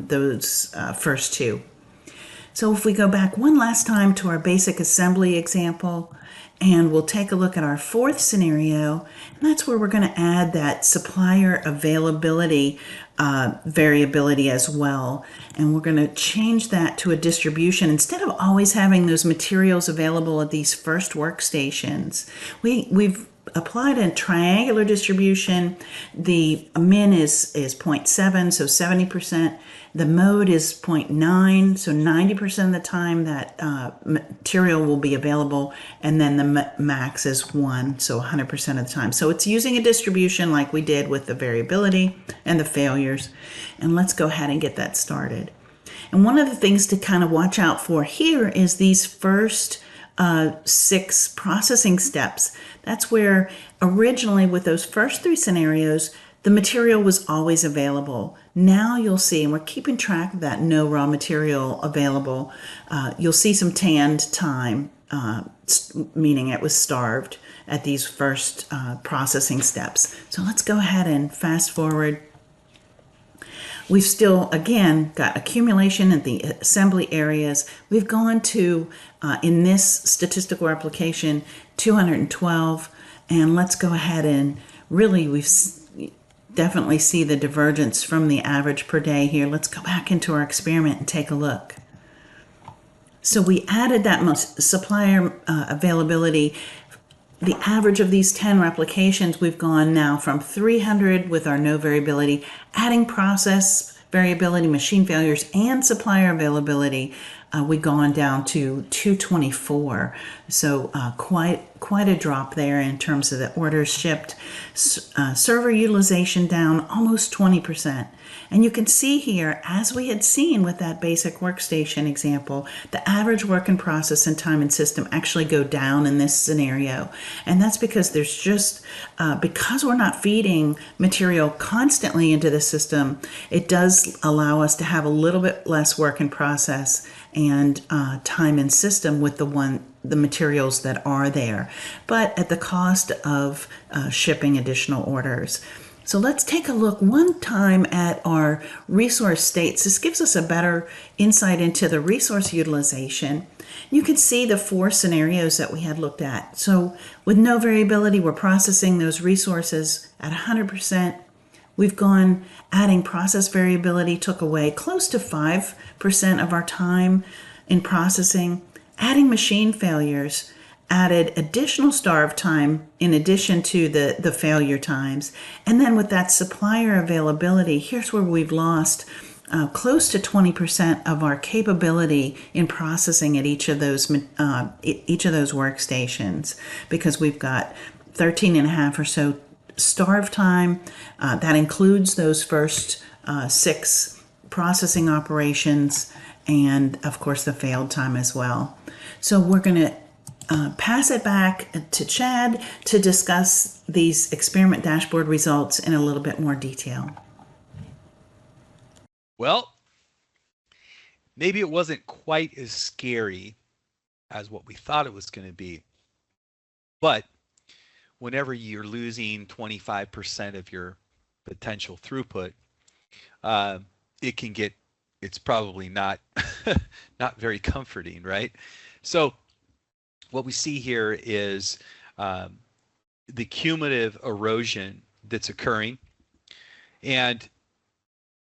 those first two. So if we go back one last time to our basic assembly example, and we'll take a look at our fourth scenario, and that's where we're going to add that supplier availability variability as well. And we're going to change that to a distribution. Instead of always having those materials available at these first workstations, we've applied a triangular distribution. The min is 0.7, so 70%. The mode is 0.9, so 90% of the time that material will be available, and then the max is 1, so 100% of the time. So it's using a distribution like we did with the variability and the failures. And let's go ahead and get that started. And one of the things to kind of watch out for here is these first 6 processing steps. That's where originally with those first 3 scenarios, the material was always available. Now you'll see, and we're keeping track of that no raw material available, you'll see some tanned time, meaning it was starved at these first processing steps. So let's go ahead and fast forward. We've still, again, got accumulation in the assembly areas. We've gone to, in this statistical replication, 212. And let's go ahead and really, we've definitely see the divergence from the average per day here. Let's go back into our experiment and take a look. So we added that most supplier availability. The average of these 10 replications, we've gone now from 300 with our no variability, adding process variability, machine failures, and supplier availability. We've gone down to 224. So quite a drop there in terms of the orders shipped. Server utilization down almost 20%. And you can see here, as we had seen with that basic workstation example, the average work in process and time in system actually go down in this scenario. And that's because there's just, because we're not feeding material constantly into the system, it does allow us to have a little bit less work in process and time in system with the materials that are there, but at the cost of shipping additional orders. So let's take a look one time at our resource states. This gives us a better insight into the resource utilization. You can see the 4 scenarios that we had looked at. So with no variability, we're processing those resources at 100%. We've gone adding process variability, took away close to 5% of our time in processing. Adding machine failures added additional starve time in addition to the failure times. And then with that supplier availability, here's where we've lost close to 20% of our capability in processing at each of those workstations, because we've got 13 and a half or so starve time. That includes those first 6 processing operations and, of course, the failed time as well. So we're going to pass it back to Chad to discuss these experiment dashboard results in a little bit more detail. Well, maybe it wasn't quite as scary as what we thought it was going to be, but whenever you're losing 25% of your potential throughput, it's probably not not very comforting, right? So what we see here is the cumulative erosion that's occurring. And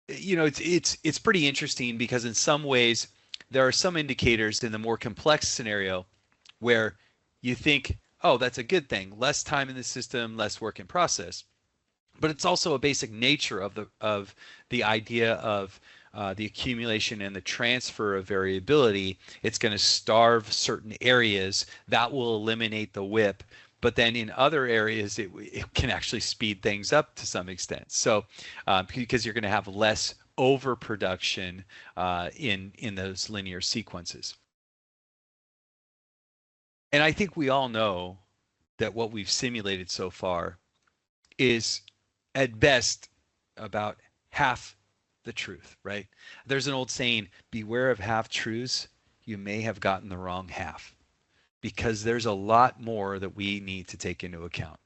it's pretty interesting because in some ways there are some indicators in the more complex scenario where you think, oh, that's a good thing, less time in the system, less work in process. But it's also a basic nature of the idea of the accumulation and the transfer of variability. It's going to starve certain areas that will eliminate the WIP, but then in other areas it can actually speed things up to some extent. So because you're going to have less overproduction in those linear sequences. And I think we all know that what we've simulated so far is at best about half the truth, right? There's an old saying, beware of half truths. You may have gotten the wrong half, because there's a lot more that we need to take into account.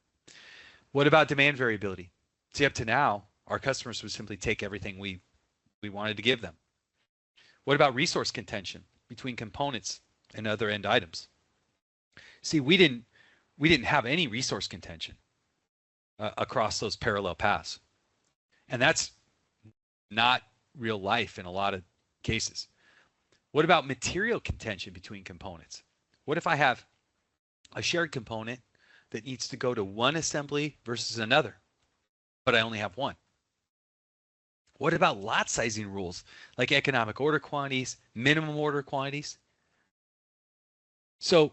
What about demand variability? See, up to now, our customers would simply take everything we wanted to give them. What about resource contention between components and other end items? See, we didn't have any resource contention across those parallel paths. And that's not real life in a lot of cases. What about material contention between components? What if I have a shared component that needs to go to one assembly versus another, but I only have one? What about lot sizing rules like economic order quantities, minimum order quantities? So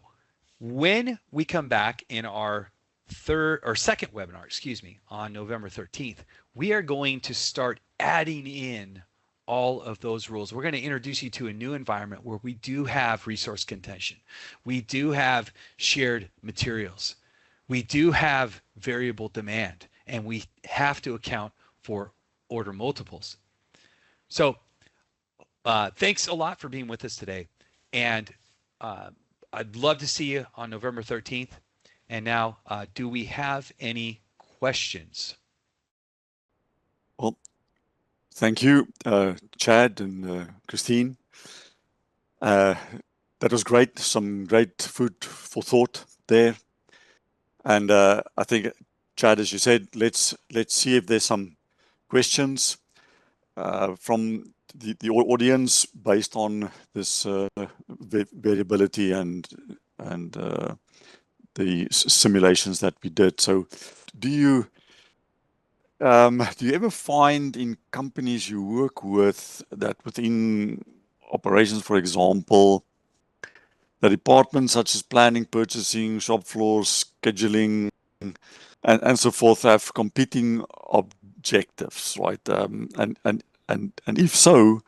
when we come back in our second webinar, on November 13th, we are going to start adding in all of those rules. We're going to introduce you to a new environment where we do have resource contention. We do have shared materials. We do have variable demand, and we have to account for order multiples. So thanks a lot for being with us today. And I'd love to see you on November 13th. And now, do we have any questions? Well, thank you, Chad and Christine. That was great. Some great food for thought there. And I think, Chad, as you said, let's see if there's some questions from the audience based on this variability and the simulations that we did. So do you ever find in companies you work with that within operations, for example, the departments such as planning, purchasing, shop floors, scheduling, and so forth have competing objectives, right? And if so,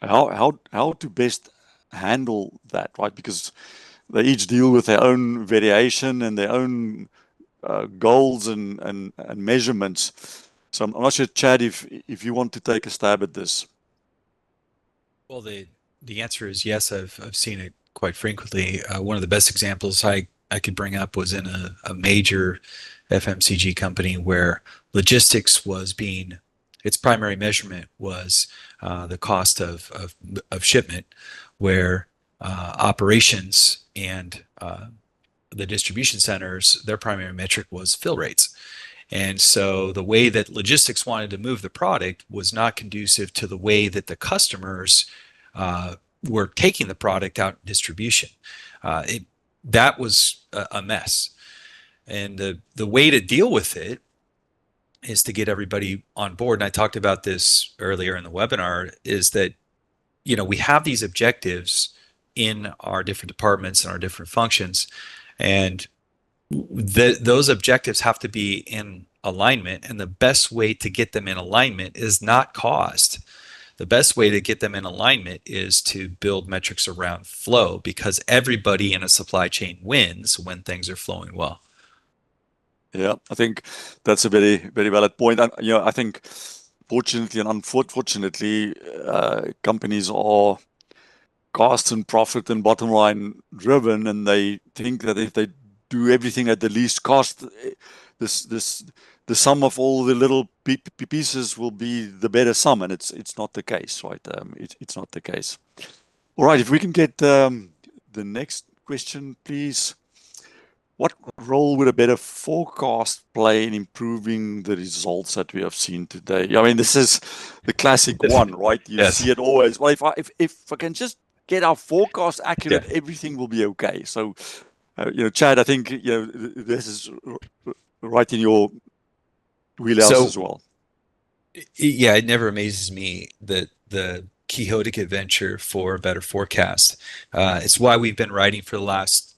how to best handle that, right? Because they each deal with their own variation and their own goals and measurements. So I'm not sure, Chad, if you want to take a stab at this. Well, the answer is yes. I've seen it quite frequently. One of the best examples I could bring up was in a major FMCG company where logistics was its primary measurement was the cost of shipment, where operations and the distribution centers, their primary metric was fill rates. And so the way that logistics wanted to move the product was not conducive to the way that the customers were taking the product out in distribution. That was a mess. And the way to deal with it is to get everybody on board. And I talked about this earlier in the webinar, is that, we have these objectives in our different departments and our different functions. And those objectives have to be in alignment. And the best way to get them in alignment is not cost. The best way to get them in alignment is to build metrics around flow, because everybody in a supply chain wins when things are flowing well. Yeah, I think that's a very, very valid point. And, I think fortunately and unfortunately, companies are cost and profit and bottom line driven, and they think that if they do everything at the least cost, the sum of all the little pieces will be the better sum, and it's not the case, right? It's not the case. All right, if we can get the next question, please. what role would a better forecast play in improving the results that we have seen today? I mean, this is the classic one, right? You Yes. see it always. Well, if I can just get our forecast accurate, Yeah. everything will be okay. So, Chad, I think this is right in your wheelhouse as well. Yeah, it never amazes me that the Quixotic adventure for a better forecast. It's why we've been writing for the last,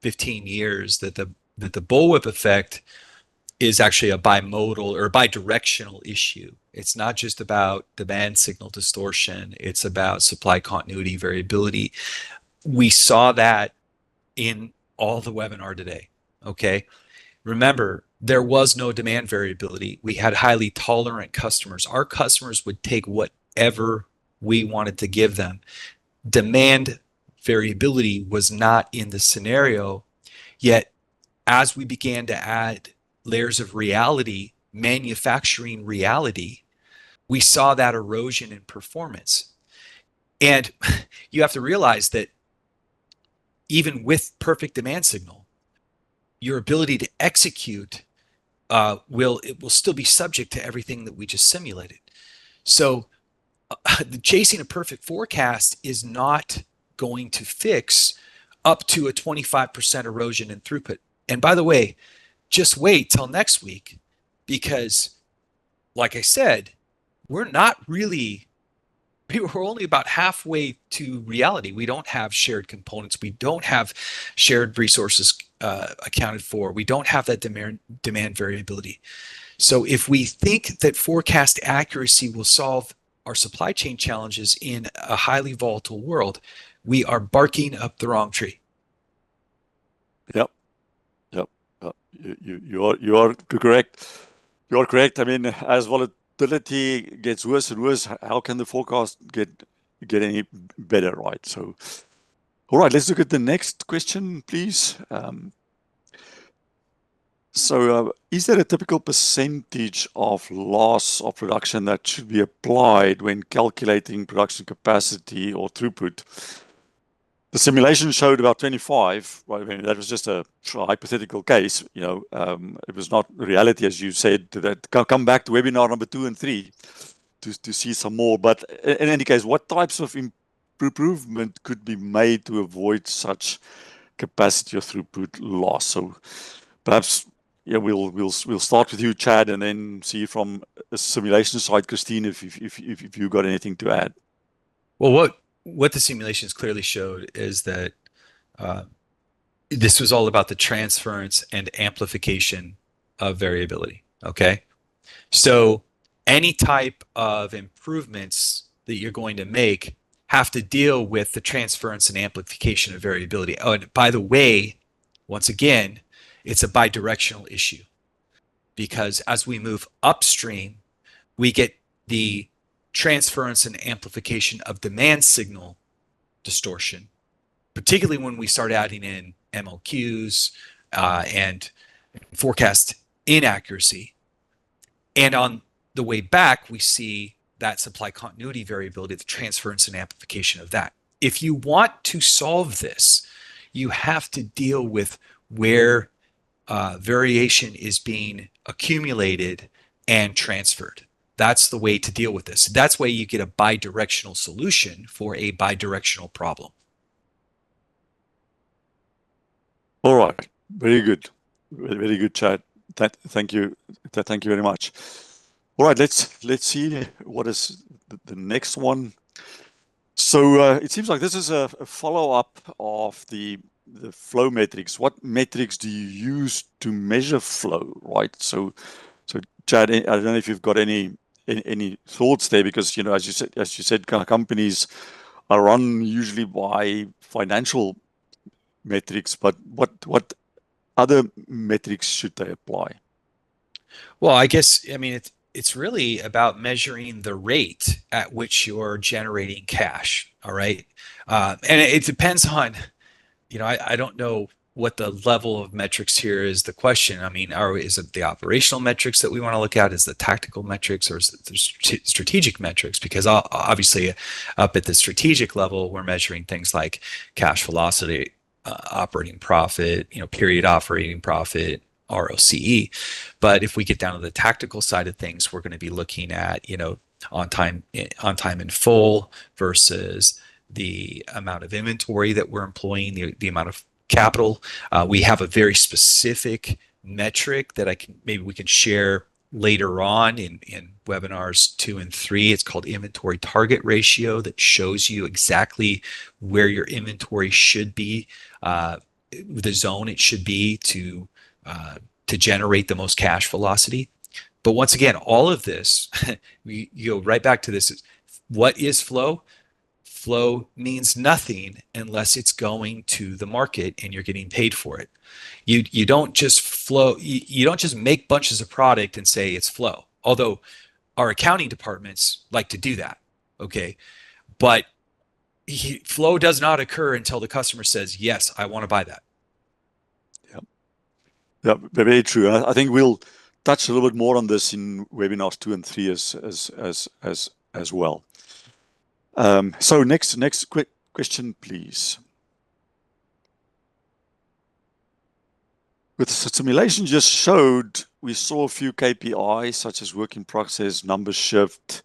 15 years that the bullwhip effect is actually a bimodal or bidirectional issue. It's not just about demand signal distortion, it's about supply continuity variability. We saw that in all the webinar today. Okay. Remember, there was no demand variability. We had highly tolerant customers. Our customers would take whatever we wanted to give them. Demand variability was not in the scenario, yet as we began to add layers of reality, manufacturing reality, we saw that erosion in performance. And you have to realize that even with perfect demand signal, your ability to execute will still be subject to everything that we just simulated. So chasing a perfect forecast is not going to fix up to a 25% erosion in throughput. And by the way, just wait till next week, because like I said, we're only about halfway to reality. We don't have shared components. We don't have shared resources accounted for. We don't have that demand variability. So if we think that forecast accuracy will solve our supply chain challenges in a highly volatile world, we are barking up the wrong tree. Yep. You are correct. You are correct. I mean, as volatility gets worse and worse, how can the forecast get any better, right? So, all right, let's look at the next question, please. Is there a typical percentage of loss of production that should be applied when calculating production capacity or throughput? The simulation showed about 25. Well, I mean, that was just a hypothetical case. It was not reality, as you said. That come back to webinar number 2 and 3 to see some more. But in any case, what types of improvement could be made to avoid such capacity or throughput loss? So perhaps we'll start with you, Chad, and then see from a simulation side, Christine, if you got anything to add. Well, what the simulations clearly showed is that this was all about the transference and amplification of variability. Okay, so any type of improvements that you're going to make have to deal with the transference and amplification of variability. Oh, and by the way, once again, it's a bidirectional issue, because as we move upstream, we get the transference and amplification of demand signal distortion, particularly when we start adding in MLQs and forecast inaccuracy. And on the way back, we see that supply continuity variability, the transference and amplification of that. If you want to solve this, you have to deal with where variation is being accumulated and transferred. That's the way to deal with this. That's why you get a bidirectional solution for a bidirectional problem. All right. Very good. Very good, Chad. Thank you. Thank you very much. All right. Let's see what is the next one. So it seems like this is a follow-up of the flow metrics. What metrics do you use to measure flow, right? So Chad, I don't know if you've got any thoughts there, because as you said, companies are run usually by financial metrics, but what other metrics should they apply? Well, I mean it's really about measuring the rate at which you're generating cash. All right, and it depends on, I don't know what the level of metrics here is the question. I mean, is it the operational metrics that we want to look at? Is the tactical metrics, or is it the strategic metrics? Because obviously up at the strategic level, we're measuring things like cash velocity, operating profit, period operating profit, ROCE. But if we get down to the tactical side of things, we're going to be looking at, on time in full versus the amount of inventory that we're employing, the amount of capital. We have a very specific metric that we can share later on in webinars 2 and 3. It's called inventory target ratio, that shows you exactly where your inventory should be, the zone it should be to generate the most cash velocity. But once again, all of this, you go right back to this. What is flow? Flow means nothing unless it's going to the market and you're getting paid for it. You don't just flow. You don't just make bunches of product and say it's flow. Although our accounting departments like to do that. Okay, but flow does not occur until the customer says, "Yes, I want to buy that." Yeah, very true. I think we'll touch a little bit more on this in webinars 2 and 3 as well. So next quick question, please. With the simulation just showed, we saw a few KPIs such as work in process, number shift,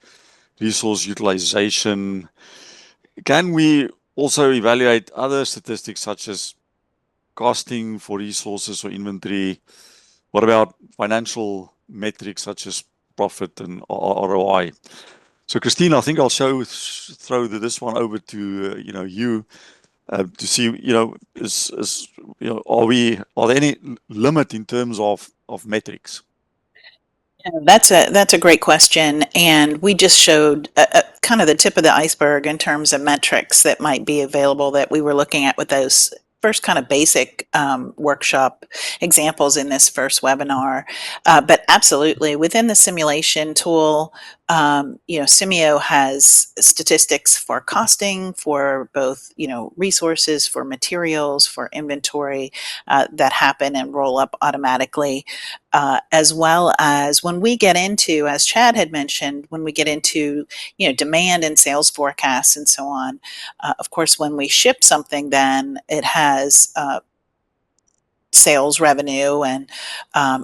resource utilization. Can we also evaluate other statistics such as costing for resources or inventory? What about financial metrics such as profit and ROI? So Christine, I think I'll throw this one over to you to see are there any limit in terms of metrics? That's a great question, and we just showed kind of the tip of the iceberg in terms of metrics that might be available that we were looking at with those first kind of basic workshop examples in this first webinar. But absolutely, within the simulation tool, Simio has statistics for costing, for both, resources, for materials, for inventory that happen and roll up automatically. As well as when we get into, as Chad had mentioned, when we get into, demand and sales forecasts and so on, of course, when we ship something, then it has sales revenue and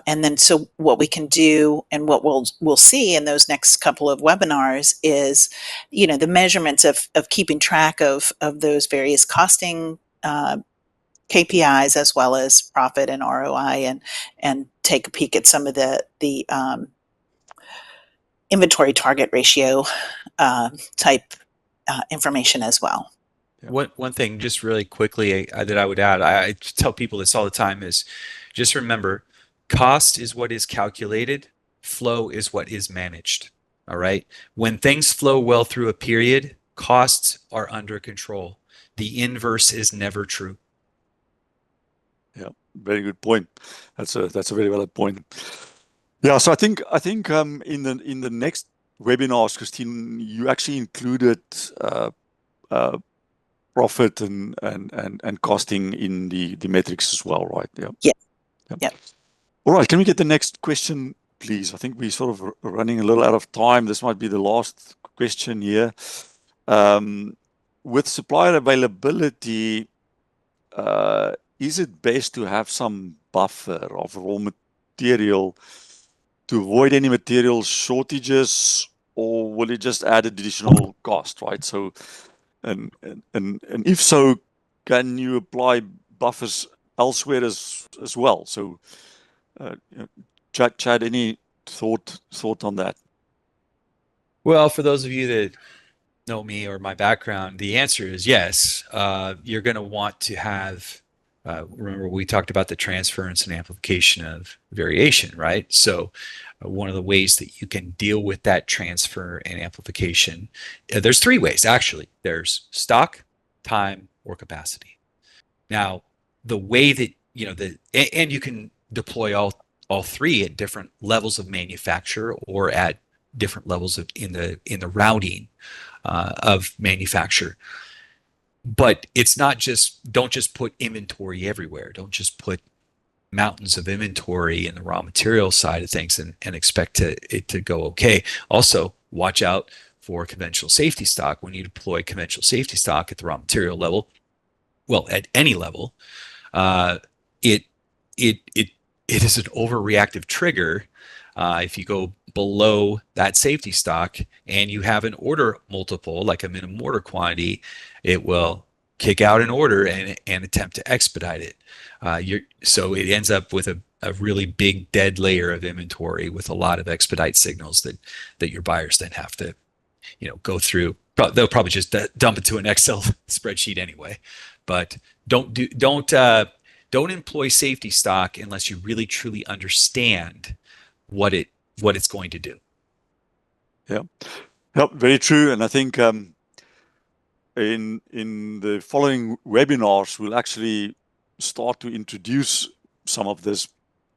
then so what we can do and what we'll see in those next couple of webinars is the measurements of keeping track of those various costing KPIs as well as profit and ROI and take a peek at some of the inventory target ratio type information as well. One thing, just really quickly, that I would add, I tell people this all the time, is just remember, cost is what is calculated, flow is what is managed. All right. When things flow well through a period, costs are under control. The inverse is never true. Yeah, very good point. That's a very valid point. Yeah, so I think in the next webinars, Christine, you actually included profit and costing in the metrics as well, right? Yeah. Yeah. All right, can we get the next question, please? I think we're sort of running a little out of time. This might be the last question here. With supplier availability, is it best to have some buffer of raw material to avoid any material shortages, or will it just add additional cost, right? So, and if so, can you apply buffers elsewhere as well? So, Chad, any thought on that? Well, for those of you that know me or my background, the answer is yes. You're going to want to have, remember we talked about the transference and amplification of variation, right? So one of the ways that you can deal with that transfer and amplification, there's 3 ways actually. There's stock, time, or capacity. Now, the way that, and you can deploy all 3 at different levels of manufacture or at different levels of in the routing of manufacture. But it's not just, don't just put inventory everywhere. Don't just put mountains of inventory in the raw material side of things and expect it to go okay. Also, watch out for conventional safety stock. When you deploy conventional safety stock at the raw material level, well, at any level, uh, it it it it is an overreactive trigger. If you go below that safety stock and you have an order multiple, like a minimum order quantity, it will kick out an order and attempt to expedite it. So it ends up with a really big dead layer of inventory with a lot of expedite signals that your buyers then have to go through. They'll probably just dump it to an Excel spreadsheet anyway. But don't employ safety stock unless you really truly understand what it's going to do. Yeah, yep, very true. And I think in the following webinars, we'll actually start to introduce some of this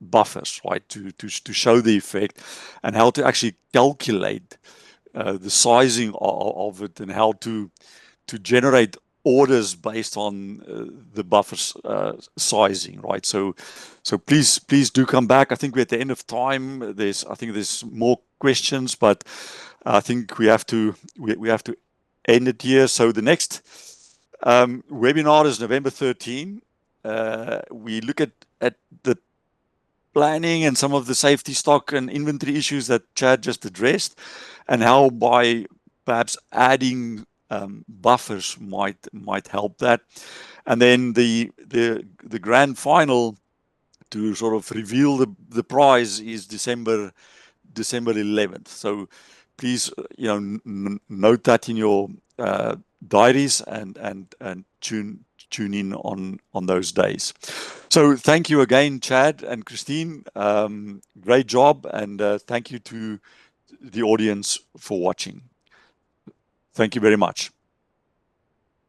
buffers, right, to show the effect and how to actually calculate the sizing of it and how to generate orders based on the buffers sizing, right? So please do come back. I think we're at the end of time. I think there's more questions, but I think we have to end it here. So the next webinar is November 13. We look at the planning and some of the safety stock and inventory issues that Chad just addressed, and how by perhaps adding buffers might help that. And then the grand final to sort of reveal the prize is December 11th. So please, note that in your diaries and tune in on those days. So thank you again, Chad and Christine. Great job, and thank you to the audience for watching. Thank you very much.